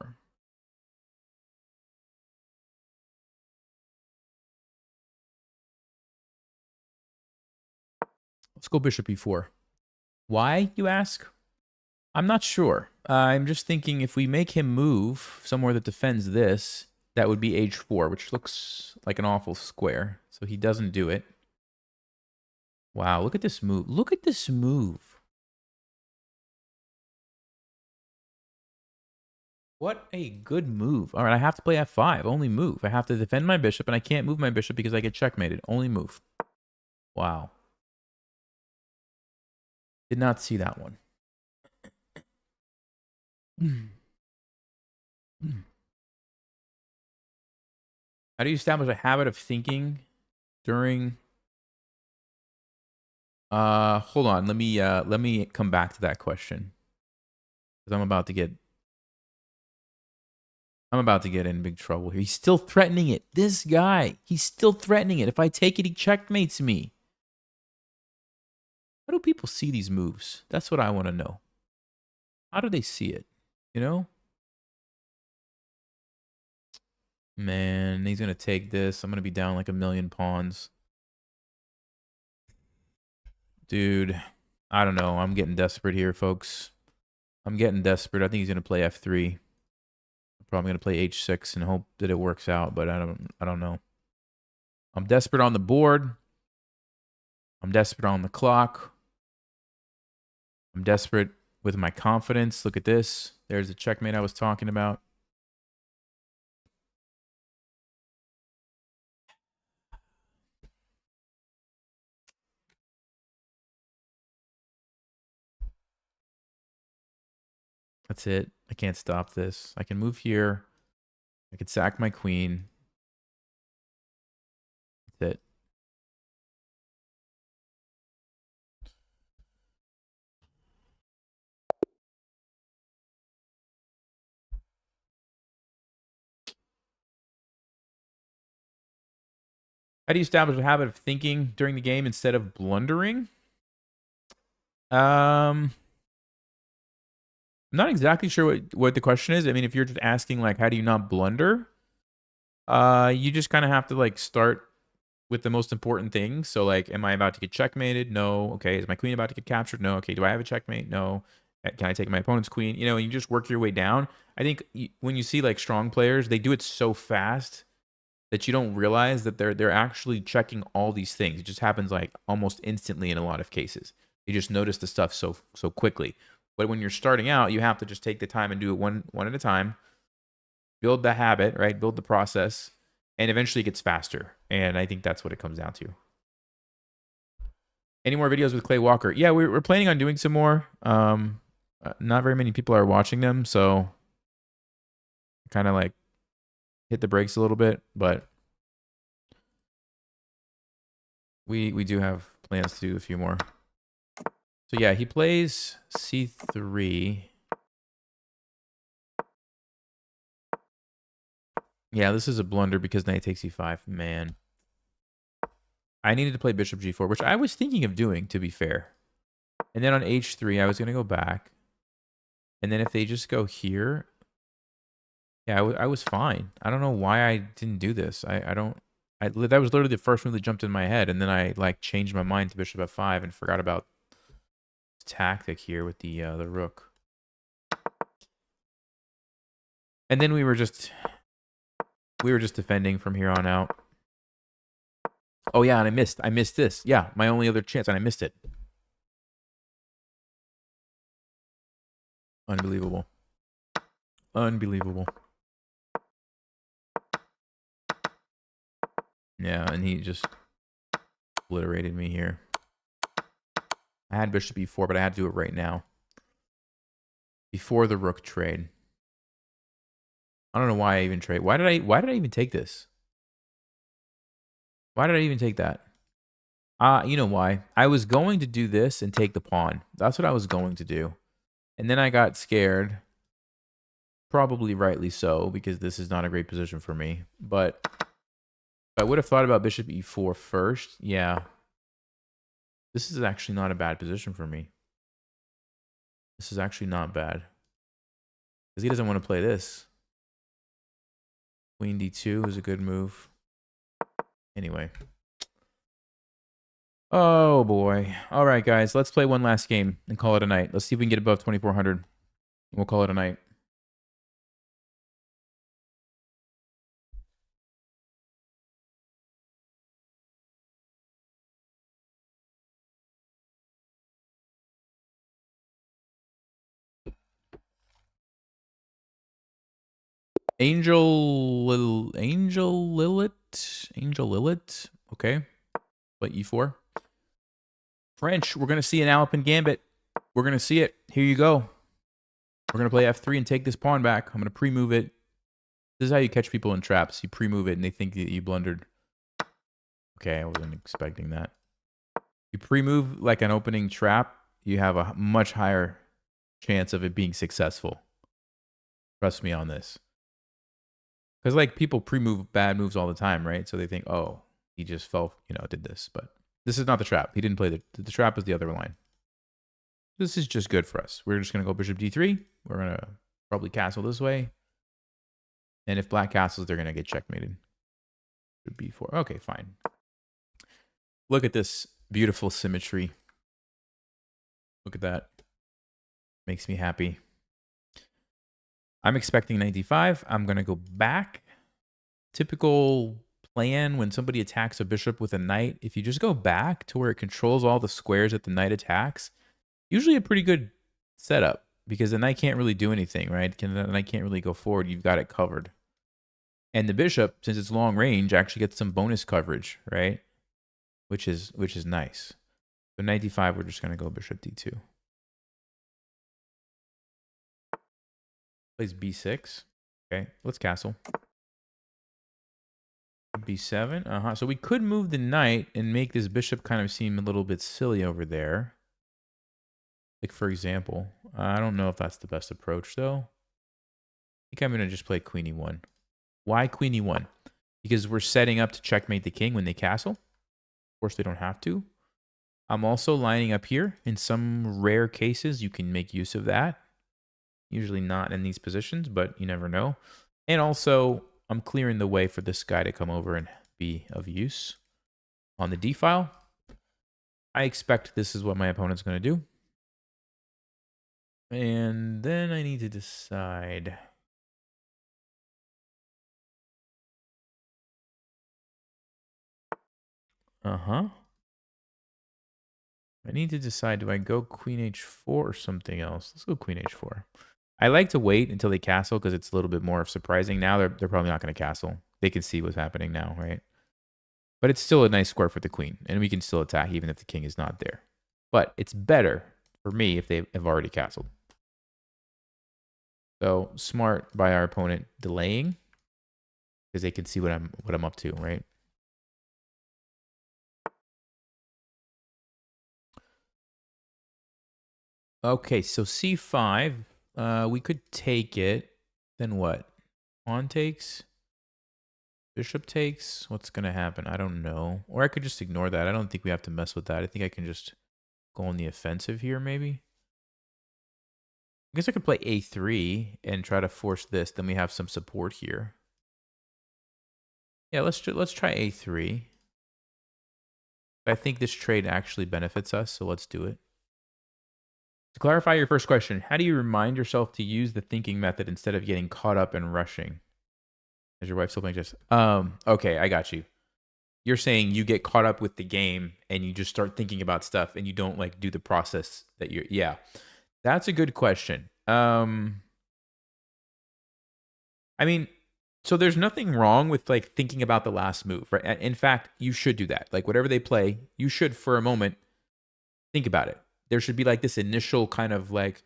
Let's go bishop e4. Why, you ask? I'm not sure. I'm just thinking if we make him move somewhere that defends this, that would be h4, which looks like an awful square. So he doesn't do it. Wow, look at this move. Look at this move. What a good move. All right, I have to play f5. Only move. I have to defend my bishop, and I can't move my bishop because I get checkmated. Only move. Wow. Did not see that one. How do you establish a habit of thinking during... hold on. Let me come back to that question. Because I'm about to get in big trouble here. He's still threatening it. This guy, he's still threatening it. If I take it, he checkmates me. How do people see these moves? That's what I want to know. How do they see it? You know? Man, he's going to take this. I'm going to be down like a million pawns. Dude, I don't know. I'm getting desperate here, folks. I'm getting desperate. I think he's going to play f3. I'm probably going to play h6 and hope that it works out, but I don't know. I'm desperate on the board. I'm desperate on the clock. I'm desperate with my confidence. Look at this. There's the checkmate I was talking about. That's it. I can't stop this. I can move here. I could sack my queen. That's it. How do you establish a habit of thinking during the game instead of blundering? I'm not exactly sure what the question is. I mean, if you're just asking like, how do you not blunder? You just kind of have to like start with the most important things. So like, am I about to get checkmated? No. Okay. Is my queen about to get captured? No. Okay. Do I have a checkmate? No. Can I take my opponent's queen? You know, you just work your way down. I think when you see like strong players, they do it so fast that you don't realize that they're actually checking all these things. It just happens like almost instantly in a lot of cases. You just notice the stuff so quickly. But when you're starting out, you have to just take the time and do it one at a time. Build the habit, right? Build the process, and eventually it gets faster. And I think that's what it comes down to. Any more videos with Clay Walker? Yeah, we're planning on doing some more. Not very many people are watching them, so kind of like hit the brakes a little bit, but we do have plans to do a few more. So yeah, he plays c3. Yeah, this is a blunder because knight takes e5. Man. I needed to play bishop g4, which I was thinking of doing, to be fair. And then on h3, I was going to go back. And then if they just go here, yeah, I was fine. I don't know why I didn't do this. That was literally the first move that jumped in my head. And then I like changed my mind to bishop f5 and forgot about tactic here with the rook. And then we were just defending from here on out. Oh yeah, and I missed this. Yeah, my only other chance, and I missed it. Unbelievable. Unbelievable. Yeah, and he just obliterated me here. I had bishop e4, but I had to do it right now. Before the rook trade. I don't know why I even trade. Why did I even take this? Why did I even take that? You know why. I was going to do this and take the pawn. That's what I was going to do. And then I got scared. Probably rightly so, because this is not a great position for me. But if I would have thought about bishop e4 first, yeah. This is actually not a bad position for me. This is actually not bad. Because he doesn't want to play this. Queen d2 is a good move. Anyway. Oh, boy. All right, guys. Let's play one last game and call it a night. Let's see if we can get above 2,400. We'll call it a night. Angel Lilith. Okay. But e4. French. We're going to see an Alopan gambit. We're going to see it. Here you go. We're going to play f3 and take this pawn back. I'm going to pre-move it. This is how you catch people in traps. You pre-move it and they think that you blundered. Okay, I wasn't expecting that. You pre-move like an opening trap, you have a much higher chance of it being successful. Trust me on this. Because like people pre-move bad moves all the time, right? So they think, oh, he just fell, did this. But this is not the trap. He didn't play the trap is the other line. This is just good for us. We're just going to go bishop d3. We're going to probably castle this way. And if black castles, they're going to get checkmated. b4. Okay, fine. Look at this beautiful symmetry. Look at that. Makes me happy. I'm expecting 95. I'm going to go back. Typical plan when somebody attacks a bishop with a knight, if you just go back to where it controls all the squares that the knight attacks, usually a pretty good setup because the knight can't really do anything, right? The knight can't really go forward. You've got it covered. And the bishop, since it's long range, actually gets some bonus coverage, right? Which is nice. So 95, we're just going to go bishop d2. Plays b6. Okay, let's castle. b7. So we could move the knight and make this bishop kind of seem a little bit silly over there. Like, for example, I don't know if that's the best approach, though. I think I'm going to just play queen e1. Why queen e1? Because we're setting up to checkmate the king when they castle. Of course, they don't have to. I'm also lining up here. In some rare cases, you can make use of that. Usually not in these positions, but you never know. And also, I'm clearing the way for this guy to come over and be of use. On the d-file, I expect this is what my opponent's going to do. And then I need to decide. I need to decide, do I go queen h4 or something else? Let's go queen h4. I like to wait until they castle because it's a little bit more surprising. Now they're probably not going to castle. They can see what's happening now, right? But it's still a nice square for the queen, and we can still attack even if the king is not there. But it's better for me if they have already castled. So smart by our opponent delaying because they can see what I'm up to, right? Okay, so c5, we could take it. Then what? Pawn takes. Bishop takes. What's going to happen? I don't know. Or I could just ignore that. I don't think we have to mess with that. I think I can just go on the offensive here, maybe. I guess I could play a3 and try to force this. Then we have some support here. Yeah, let's try a3. I think this trade actually benefits us, so let's do it. To clarify your first question, how do you remind yourself to use the thinking method instead of getting caught up in rushing? Is your wife still playing chess? Okay, I got you. You're saying you get caught up with the game and you just start thinking about stuff and you don't like do the process that you're. Yeah, that's a good question. I mean, so there's nothing wrong with like thinking about the last move, right? In fact, you should do that. Like whatever they play, you should for a moment think about it. There should be like this initial kind of like,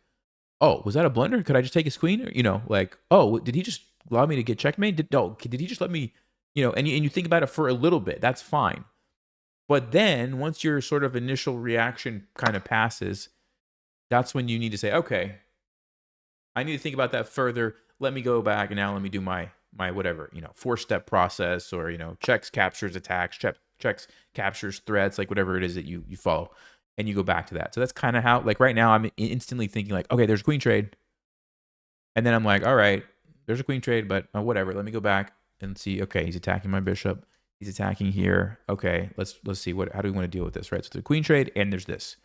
oh, was that a blunder? Could I just take his queen? Or, you know, like, oh, did he just allow me to get checkmate? Did he just let me, you know, and you think about it for a little bit. That's fine. But then once your sort of initial reaction kind of passes, that's when you need to say, okay, I need to think about that further. Let me go back and now let me do my whatever, you know, 4-step process, or, you know, checks, captures, attacks, checks, captures, threats, like whatever it is that you follow. And you go back to that. So that's kind of how, like right now, I'm instantly thinking like, okay, there's a queen trade. And then I'm like, all right, there's a queen trade, but whatever. Let me go back and see. Okay, he's attacking my bishop. He's attacking here. Okay, let's see how do we want to deal with this, right? So there's a queen trade and there's this.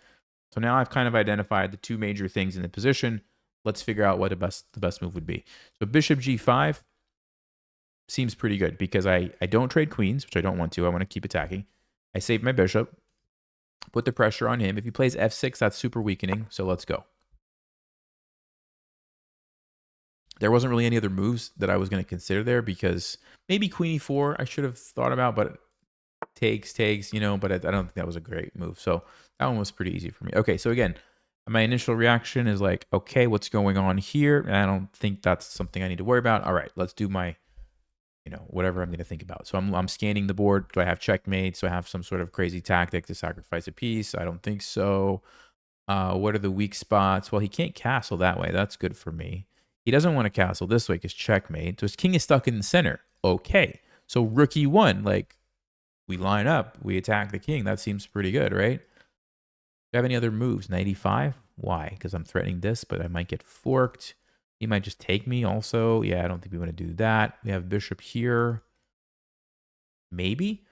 So now I've kind of identified the two major things in the position. Let's figure out what the best move would be. So bishop g5 seems pretty good because I don't trade queens, which I don't want to. I want to keep attacking. I save my bishop. Put the pressure on him. If he plays f6, that's super weakening. So let's go. There wasn't really any other moves that I was going to consider there because maybe queen e4 I should have thought about, but takes, you know, but I don't think that was a great move. So that one was pretty easy for me. Okay, so again, my initial reaction is like, okay, what's going on here? And I don't think that's something I need to worry about. All right, let's do my, you know, whatever I'm going to think about. So I'm scanning the board. Do I have checkmates? Do I have some sort of crazy tactic to sacrifice a piece? I don't think so. What are the weak spots? Well, he can't castle that way. That's good for me. He doesn't want to castle this way because checkmate. So his king is stuck in the center. Okay. So rook e1, like we line up, we attack the king. That seems pretty good, right? Do you have any other moves? Knight e5? Why? Because I'm threatening this, but I might get forked. He might just take me also. Yeah, I don't think we want to do that. We have bishop here. Maybe.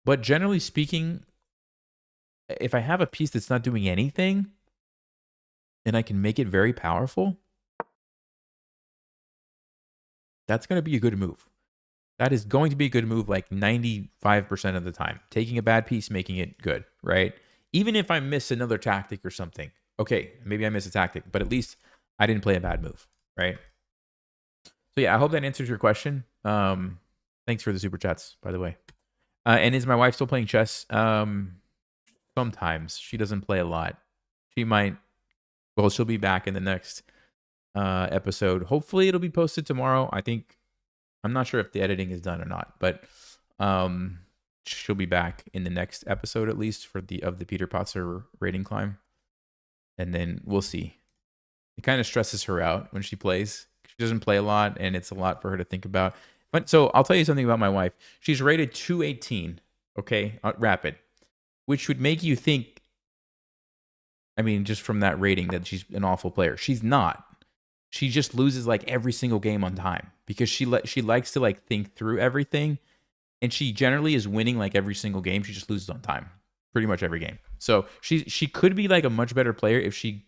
But generally speaking, if I have a piece that's not doing anything and I can make it very powerful, that's going to be a good move. That is going to be a good move like 95% of the time. Taking a bad piece, making it good, right? Even if I miss another tactic or something. Okay, maybe I miss a tactic, but at least I didn't play a bad move, right? So yeah, I hope that answers your question. Thanks for the super chats, by the way. And is my wife still playing chess? Sometimes. She doesn't play a lot. She might, well, she'll be back in the next episode. Hopefully it'll be posted tomorrow. I'm not sure if the editing is done or not, but she'll be back in the next episode at least for the Peter Potzer rating climb. And then we'll see. It kind of stresses her out when she plays. She doesn't play a lot and it's a lot for her to think about. But so I'll tell you something about my wife. She's rated 218, okay, rapid, which would make you think, I mean, just from that rating, that she's an awful player. She's not. She just loses like every single game on time because she likes to like think through everything, and she generally is winning like every single game. She just loses on time pretty much every game. So she could be like a much better player if she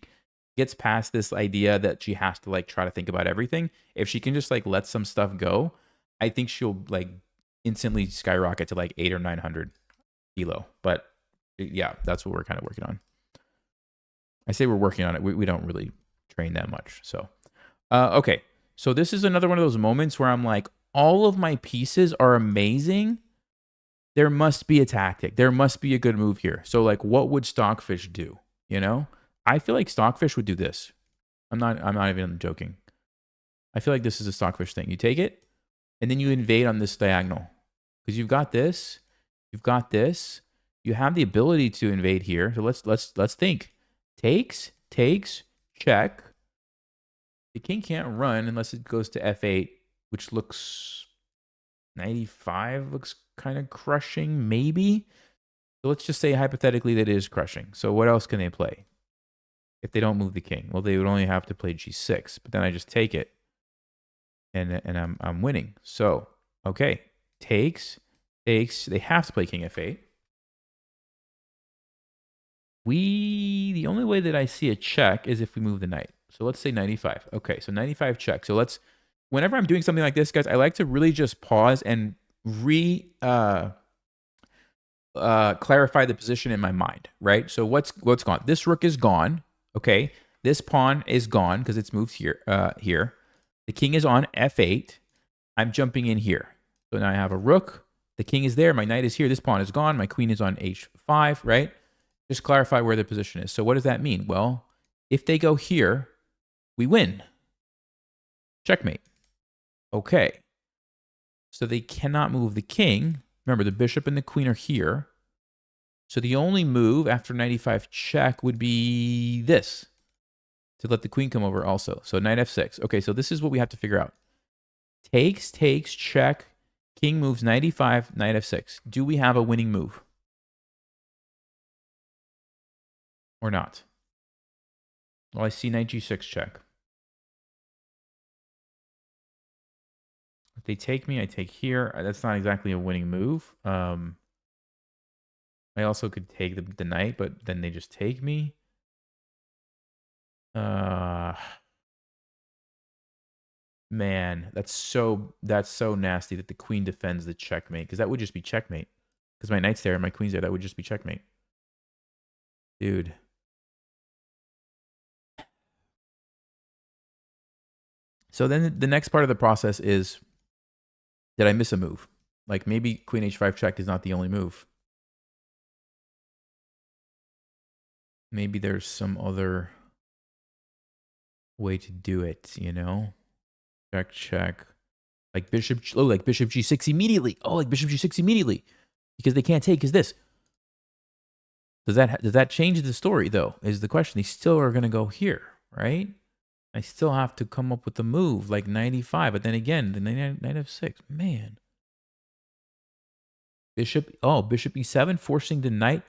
gets past this idea that she has to like try to think about everything. If she can just like let some stuff go, I think she'll like instantly skyrocket to like 800 or 900 elo. But yeah, that's what we're kind of working on. I say we're working on it. We don't really train that much. So, okay. So this is another one of those moments where I'm like, all of my pieces are amazing. There must be a tactic. There must be a good move here. So like, what would Stockfish do? You know, I feel like Stockfish would do this. I'm not even joking. I feel like this is a Stockfish thing. You take it and then you invade on this diagonal because you've got this, you've got this, you have the ability to invade here. So let's think. Takes, check. The king can't run unless it goes to f8, which looks 95 looks kind of crushing, maybe. So let's just say hypothetically that it is crushing. So what else can they play if they don't move the king? Well, they would only have to play g6, but then I just take it, and I'm winning. So okay, takes. They have to play king f8. The only way that I see a check is if we move the knight. So let's say 95. Okay, so 95 check. So whenever I'm doing something like this, guys, I like to really just pause and clarify the position in my mind, right? So what's gone? This rook is gone. Okay, this pawn is gone because it's moved here. Here, the king is on f8. I'm jumping in here. So now I have a rook. The king is there. My knight is here. This pawn is gone. My queen is on h5, right? Just clarify where the position is. So what does that mean? Well, if they go here, we win. Checkmate. Okay. So they cannot move the king. Remember, the bishop and the queen are here. So the only move after 95 check would be this, to let the queen come over also. So knight f6. Okay, so this is what we have to figure out. Takes, check. King moves 95, knight f6. Do we have a winning move? Or not? Well, I see knight g6 check. If they take me, I take here. That's not exactly a winning move. I also could take the knight, but then they just take me. Man, that's so nasty that the queen defends the checkmate, because that would just be checkmate. Because my knight's there and my queen's there, that would just be checkmate. Dude. So then the next part of the process is, did I miss a move? Like maybe queen h5 check is not the only move. Maybe there's some other way to do it, you know? Check. Like bishop g6 immediately. Oh, like bishop g6 immediately. Because they can't take is this. Does that change the story though? Is the question. They still are going to go here, right? I still have to come up with a move like 95, but then again, the knight f6, man. Bishop e7 forcing the knight.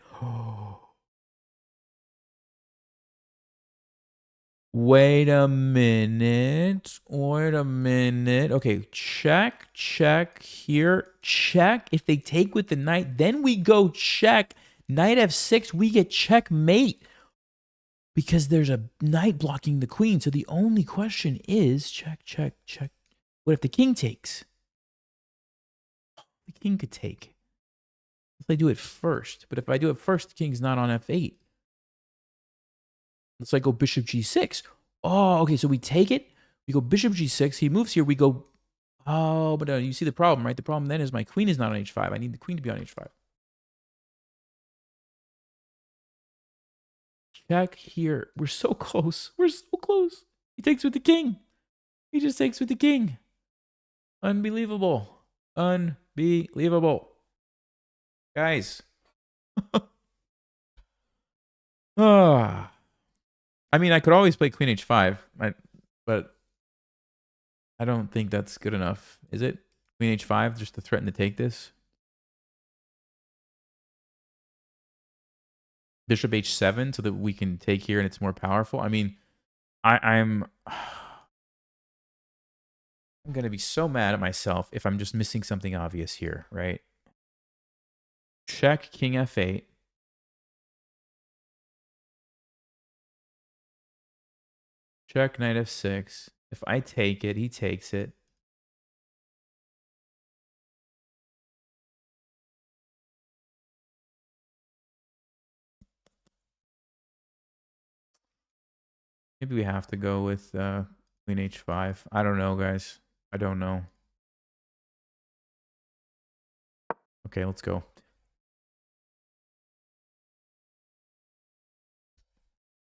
Wait a minute. Okay, check here. Check. If they take with the knight, then we go check. Knight f6, we get checkmate. Because there's a knight blocking the queen. So the only question is check. What if the king takes? The king could take. If I do it first. But if I do it first, the king's not on f8. Let's like go bishop g6. Oh, okay. So we take it. We go bishop g6. He moves here. We go. Oh, but you see the problem, right? The problem then is my queen is not on h5. I need the queen to be on h5. Check here. We're so close. He takes with the king. He just takes with the king. Unbelievable. Guys. I mean, I could always play queen h5, but I don't think that's good enough. Is it? Queen h5 just to threaten to take this? Bishop h7 so that we can take here and it's more powerful. I mean, I'm going to be so mad at myself if I'm just missing something obvious here, right? Check king f8. Check knight f6. If I take it, he takes it. Maybe we have to go with queen h5. I don't know, guys. I don't know. Okay, let's go.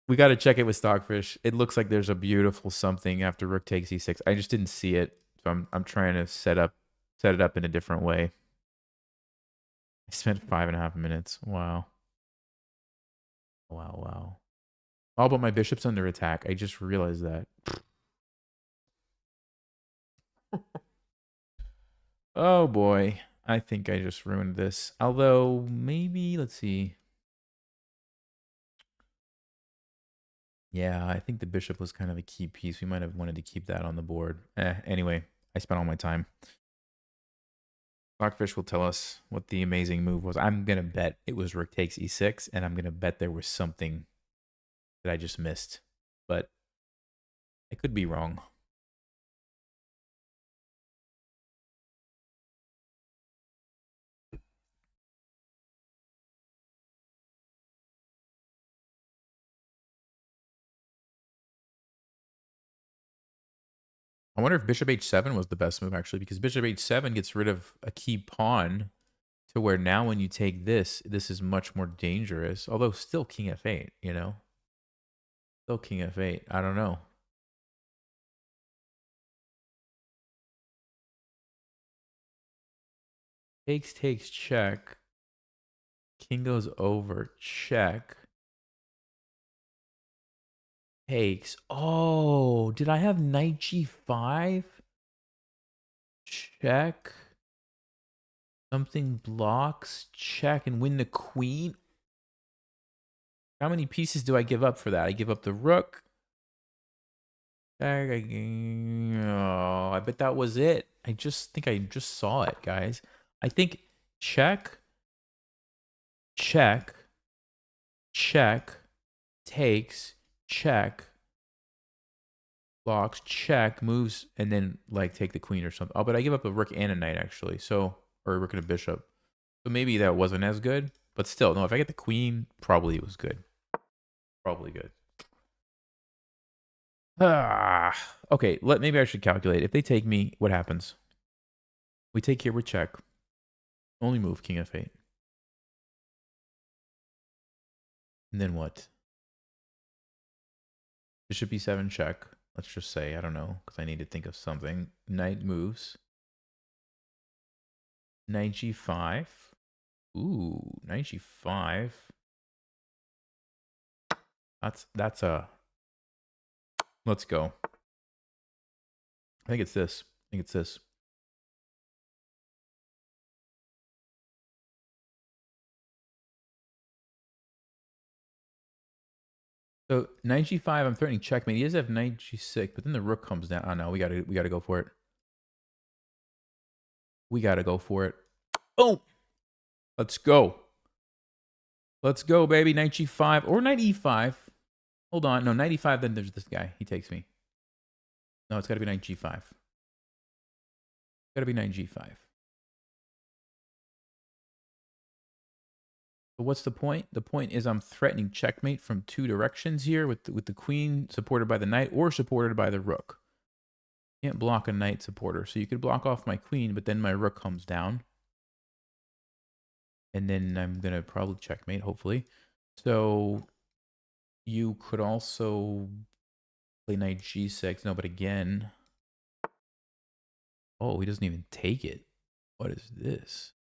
We got to check it with Stockfish. It looks like there's a beautiful something after rook takes e6. I just didn't see it, so I'm trying to set it up in a different way. I spent 5.5 minutes. Wow. Oh, but my bishop's under attack. I just realized that. Oh boy. I think I just ruined this. Although, maybe, let's see. Yeah, I think the bishop was kind of a key piece. We might have wanted to keep that on the board. Anyway, I spent all my time. Stockfish will tell us what the amazing move was. I'm going to bet it was rook takes e6, and I'm going to bet there was something that I just missed. But I could be wrong. I wonder if bishop h7 was the best move, actually, because bishop h7 gets rid of a key pawn to where now when you take this, this is much more dangerous. Although still king f8, you know? Still king f8. I don't know. Takes, check. King goes over, check. Takes. Oh, did I have knight g5? Check. Something blocks, check, and win the queen. How many pieces do I give up for that? I give up the rook. Oh, I bet that was it. I think I just saw it, guys. I think check, check, check, takes, check, blocks, check, moves, and then like take the queen or something. Oh, but I give up a rook and a knight actually. So, or a rook and a bishop. So maybe that wasn't as good, but still, no, if I get the queen, probably it was good. Probably good. Okay, maybe I should calculate. If they take me, what happens? We take here with check. Only move king f8. And then what? Bishop e7 check. Let's just say, I don't know, because I need to think of something. Knight moves. Knight g5. Ooh, knight g5. That's a... Let's go. I think it's this. I think it's this. So knight g5, I'm threatening checkmate. He does have knight g6, but then the rook comes down. Oh no, we gotta go for it. We gotta go for it. Oh, let's go. Let's go, baby. Knight g5 or knight e5. Hold on, no, knight e5. Then there's this guy. He takes me. No, it's gotta be knight g5. Gotta be knight g5. But what's the point? The point is I'm threatening checkmate from two directions here with the queen supported by the knight or supported by the rook. Can't block a knight supporter. So you could block off my queen, but then my rook comes down. And then I'm going to probably checkmate, hopefully. So you could also play knight g6. No, but again... Oh, he doesn't even take it. What is this?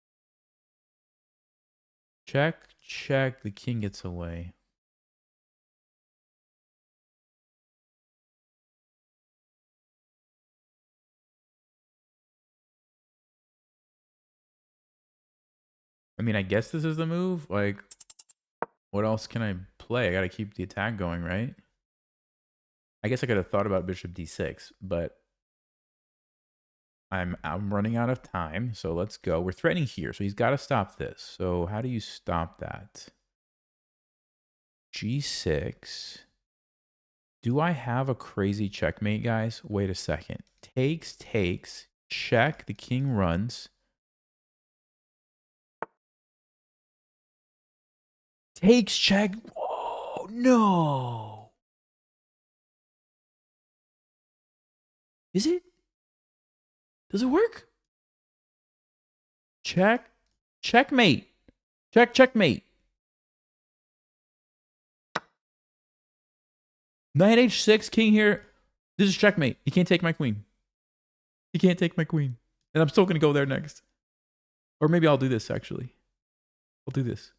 Check, check. The king gets away. I mean, I guess this is the move. Like, what else can I play? I got to keep the attack going, right? I guess I could have thought about bishop d6, but I'm running out of time. So let's go. We're threatening here, so he's got to stop this. So how do you stop that? G6. Do I have a crazy checkmate, guys? Wait a second. Takes, takes, check. The king runs. Takes, check. Oh, no. Is it? Does it work? Check. Checkmate. Check, checkmate. Knight h6, king here. This is checkmate. He can't take my queen. He can't take my queen. And I'm still going to go there next. Or maybe I'll do this, actually. I'll do this.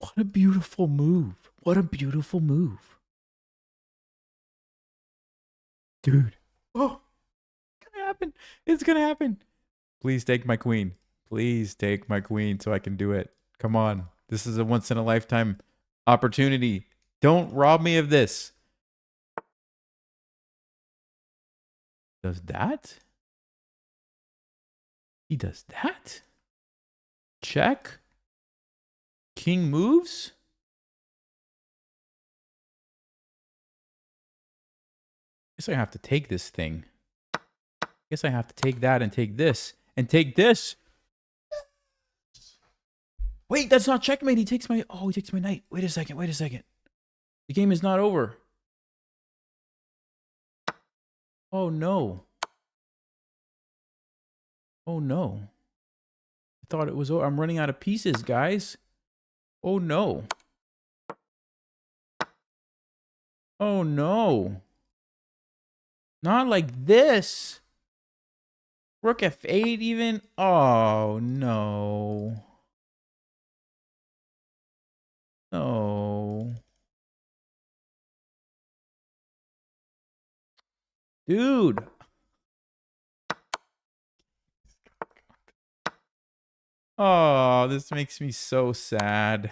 What a beautiful move. What a beautiful move. Dude. Oh, can I happen. It's gonna happen. Please take my queen. Please take my queen so I can do it. Come on. This is a once in a lifetime opportunity. Don't rob me of this. Does that? He does that? Check. King moves. Guess I have to take this thing. Guess I have to take that and take this and take this. Wait, that's not checkmate. He takes my... Oh, he takes my knight. Wait a second. Wait a second. The game is not over. Oh, no. Oh, no. I thought it was over. I'm running out of pieces, guys. Oh, no. Oh, no. Not like this. Rook F8 even? Oh, no. No. Dude. Oh, this makes me so sad.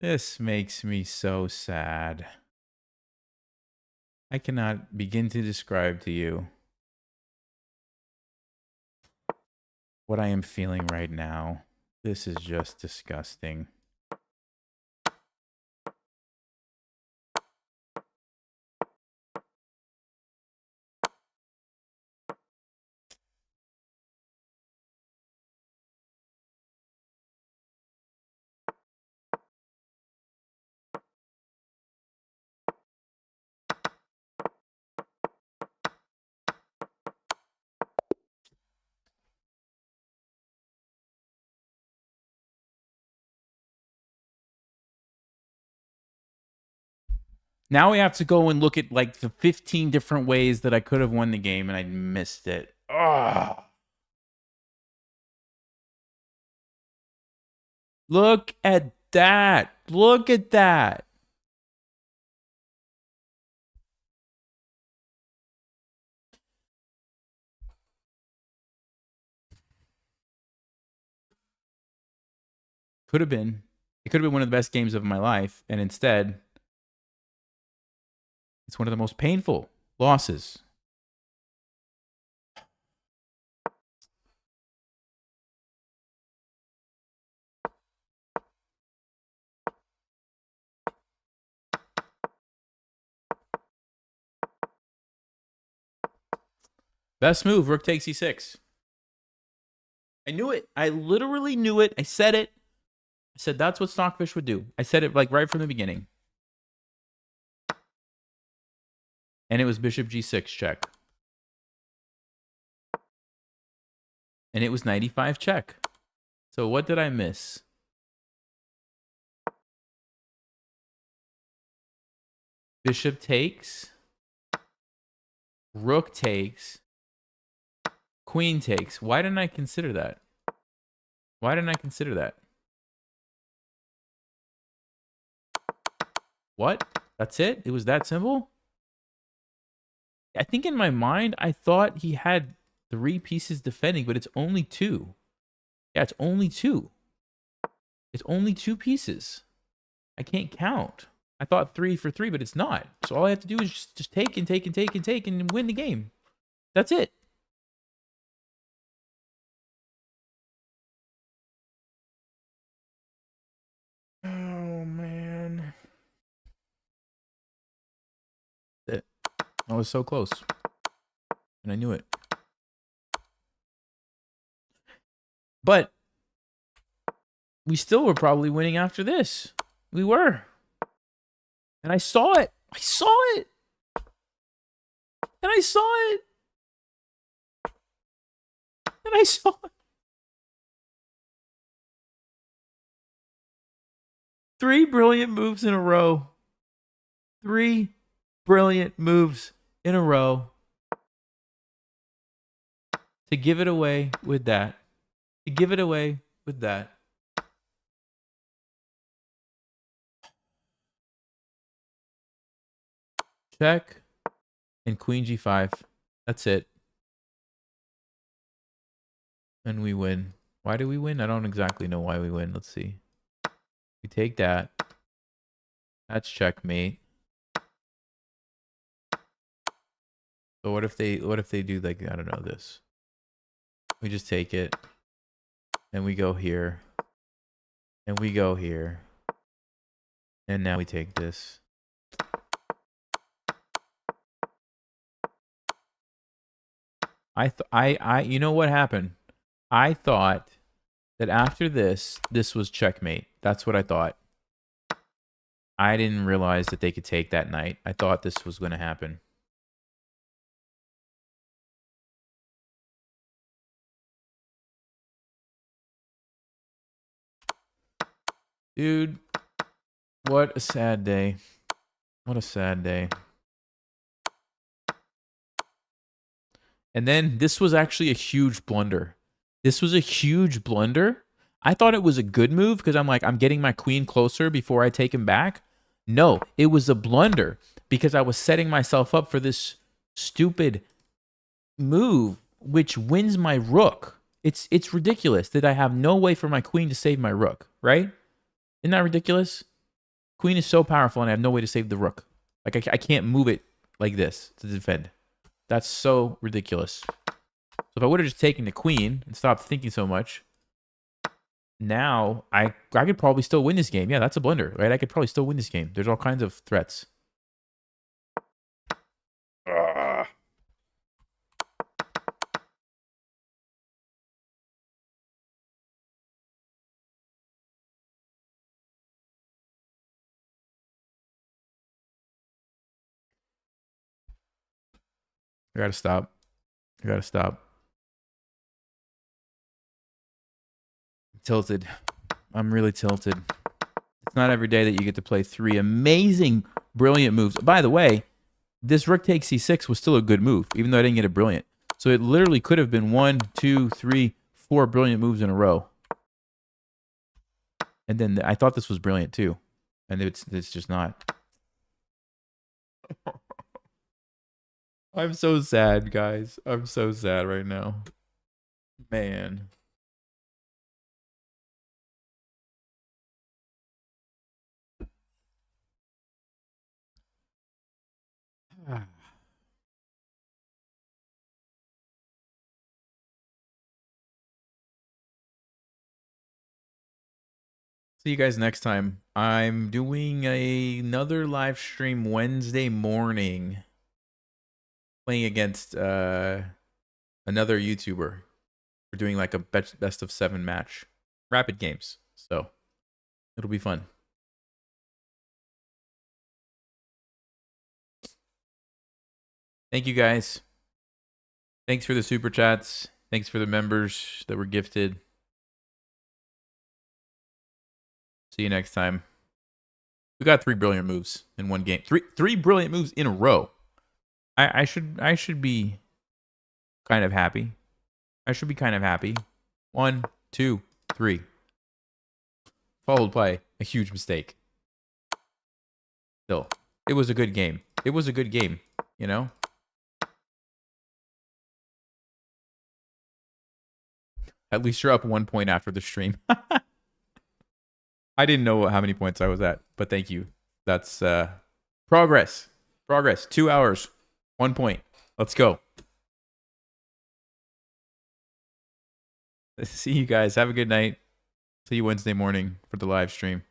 This makes me so sad. I cannot begin to describe to you what I am feeling right now. This is just disgusting. Now we have to go and look at like the 15 different ways that I could have won the game and I missed it. Oh. Look at that. Look at that. Could have been. It could have been one of the best games of my life. And instead, it's one of the most painful losses. Best move, rook takes e6. I knew it. I literally knew it. I said it. I said that's what Stockfish would do. I said it like right from the beginning. And it was bishop g6 check. And it was 95 check. So what did I miss? Bishop takes. Rook takes. Queen takes. Why didn't I consider that? Why didn't I consider that? What? That's it? It was that simple? I think in my mind, I thought he had 3 pieces defending, but it's only 2. Yeah, it's only 2. It's only 2 pieces. I can't count. I thought 3 for 3, but it's not. So all I have to do is just take and take and take and take and win the game. That's it. Oh, man. I was so close. And I knew it. But we still were probably winning after this. We were. And I saw it. I saw it. And I saw it. And I saw it. 3 brilliant moves in a row. 3 brilliant moves in a row. To give it away with that. To give it away with that. Check. And queen g5. That's it. And we win. Why do we win? I don't exactly know why we win. Let's see. We take that. That's checkmate. So what if they do like, I don't know, this? We just take it. And we go here. And we go here. And now we take this. You know what happened? I thought that after this was checkmate. That's what I thought. I didn't realize that they could take that knight. I thought this was going to happen. Dude, what a sad day. What a sad day. And then this was actually a huge blunder. This was a huge blunder. I thought it was a good move because I'm like, I'm getting my queen closer before I take him back. No, it was a blunder because I was setting myself up for this stupid move, which wins my rook. It's ridiculous that I have no way for my queen to save my rook, right? Isn't that ridiculous? Queen is so powerful and I have no way to save the rook. Like, I can't move it like this to defend. That's so ridiculous. So if I would have just taken the queen and stopped thinking so much, now I could probably still win this game. Yeah, that's a blunder, right? I could probably still win this game. There's all kinds of threats. I gotta stop. I gotta stop. I'm tilted. I'm really tilted. It's not every day that you get to play 3 amazing, brilliant moves. By the way, this rook takes c6 was still a good move, even though I didn't get a brilliant. So it literally could have been 1, 2, 3, 4 brilliant moves in a row. And then I thought this was brilliant too. And it's just not. I'm so sad, guys. I'm so sad right now. Man. See you guys next time. I'm doing another live stream Wednesday morning. Playing against another YouTuber. We're doing like a best of 7 match. Rapid games. So it'll be fun. Thank you guys. Thanks for the super chats. Thanks for the members that were gifted. See you next time. We got 3 brilliant moves in one game. Three brilliant moves in a row. I should be kind of happy. I should be kind of happy. 1, 2, 3. Followed by a huge mistake. Still, it was a good game. It was a good game, you know? At least you're up 1 point after the stream. I didn't know how many points I was at, but thank you. That's progress. Progress. 2 hours. 1 point. Let's go. See you guys. Have a good night. See you Wednesday morning for the live stream.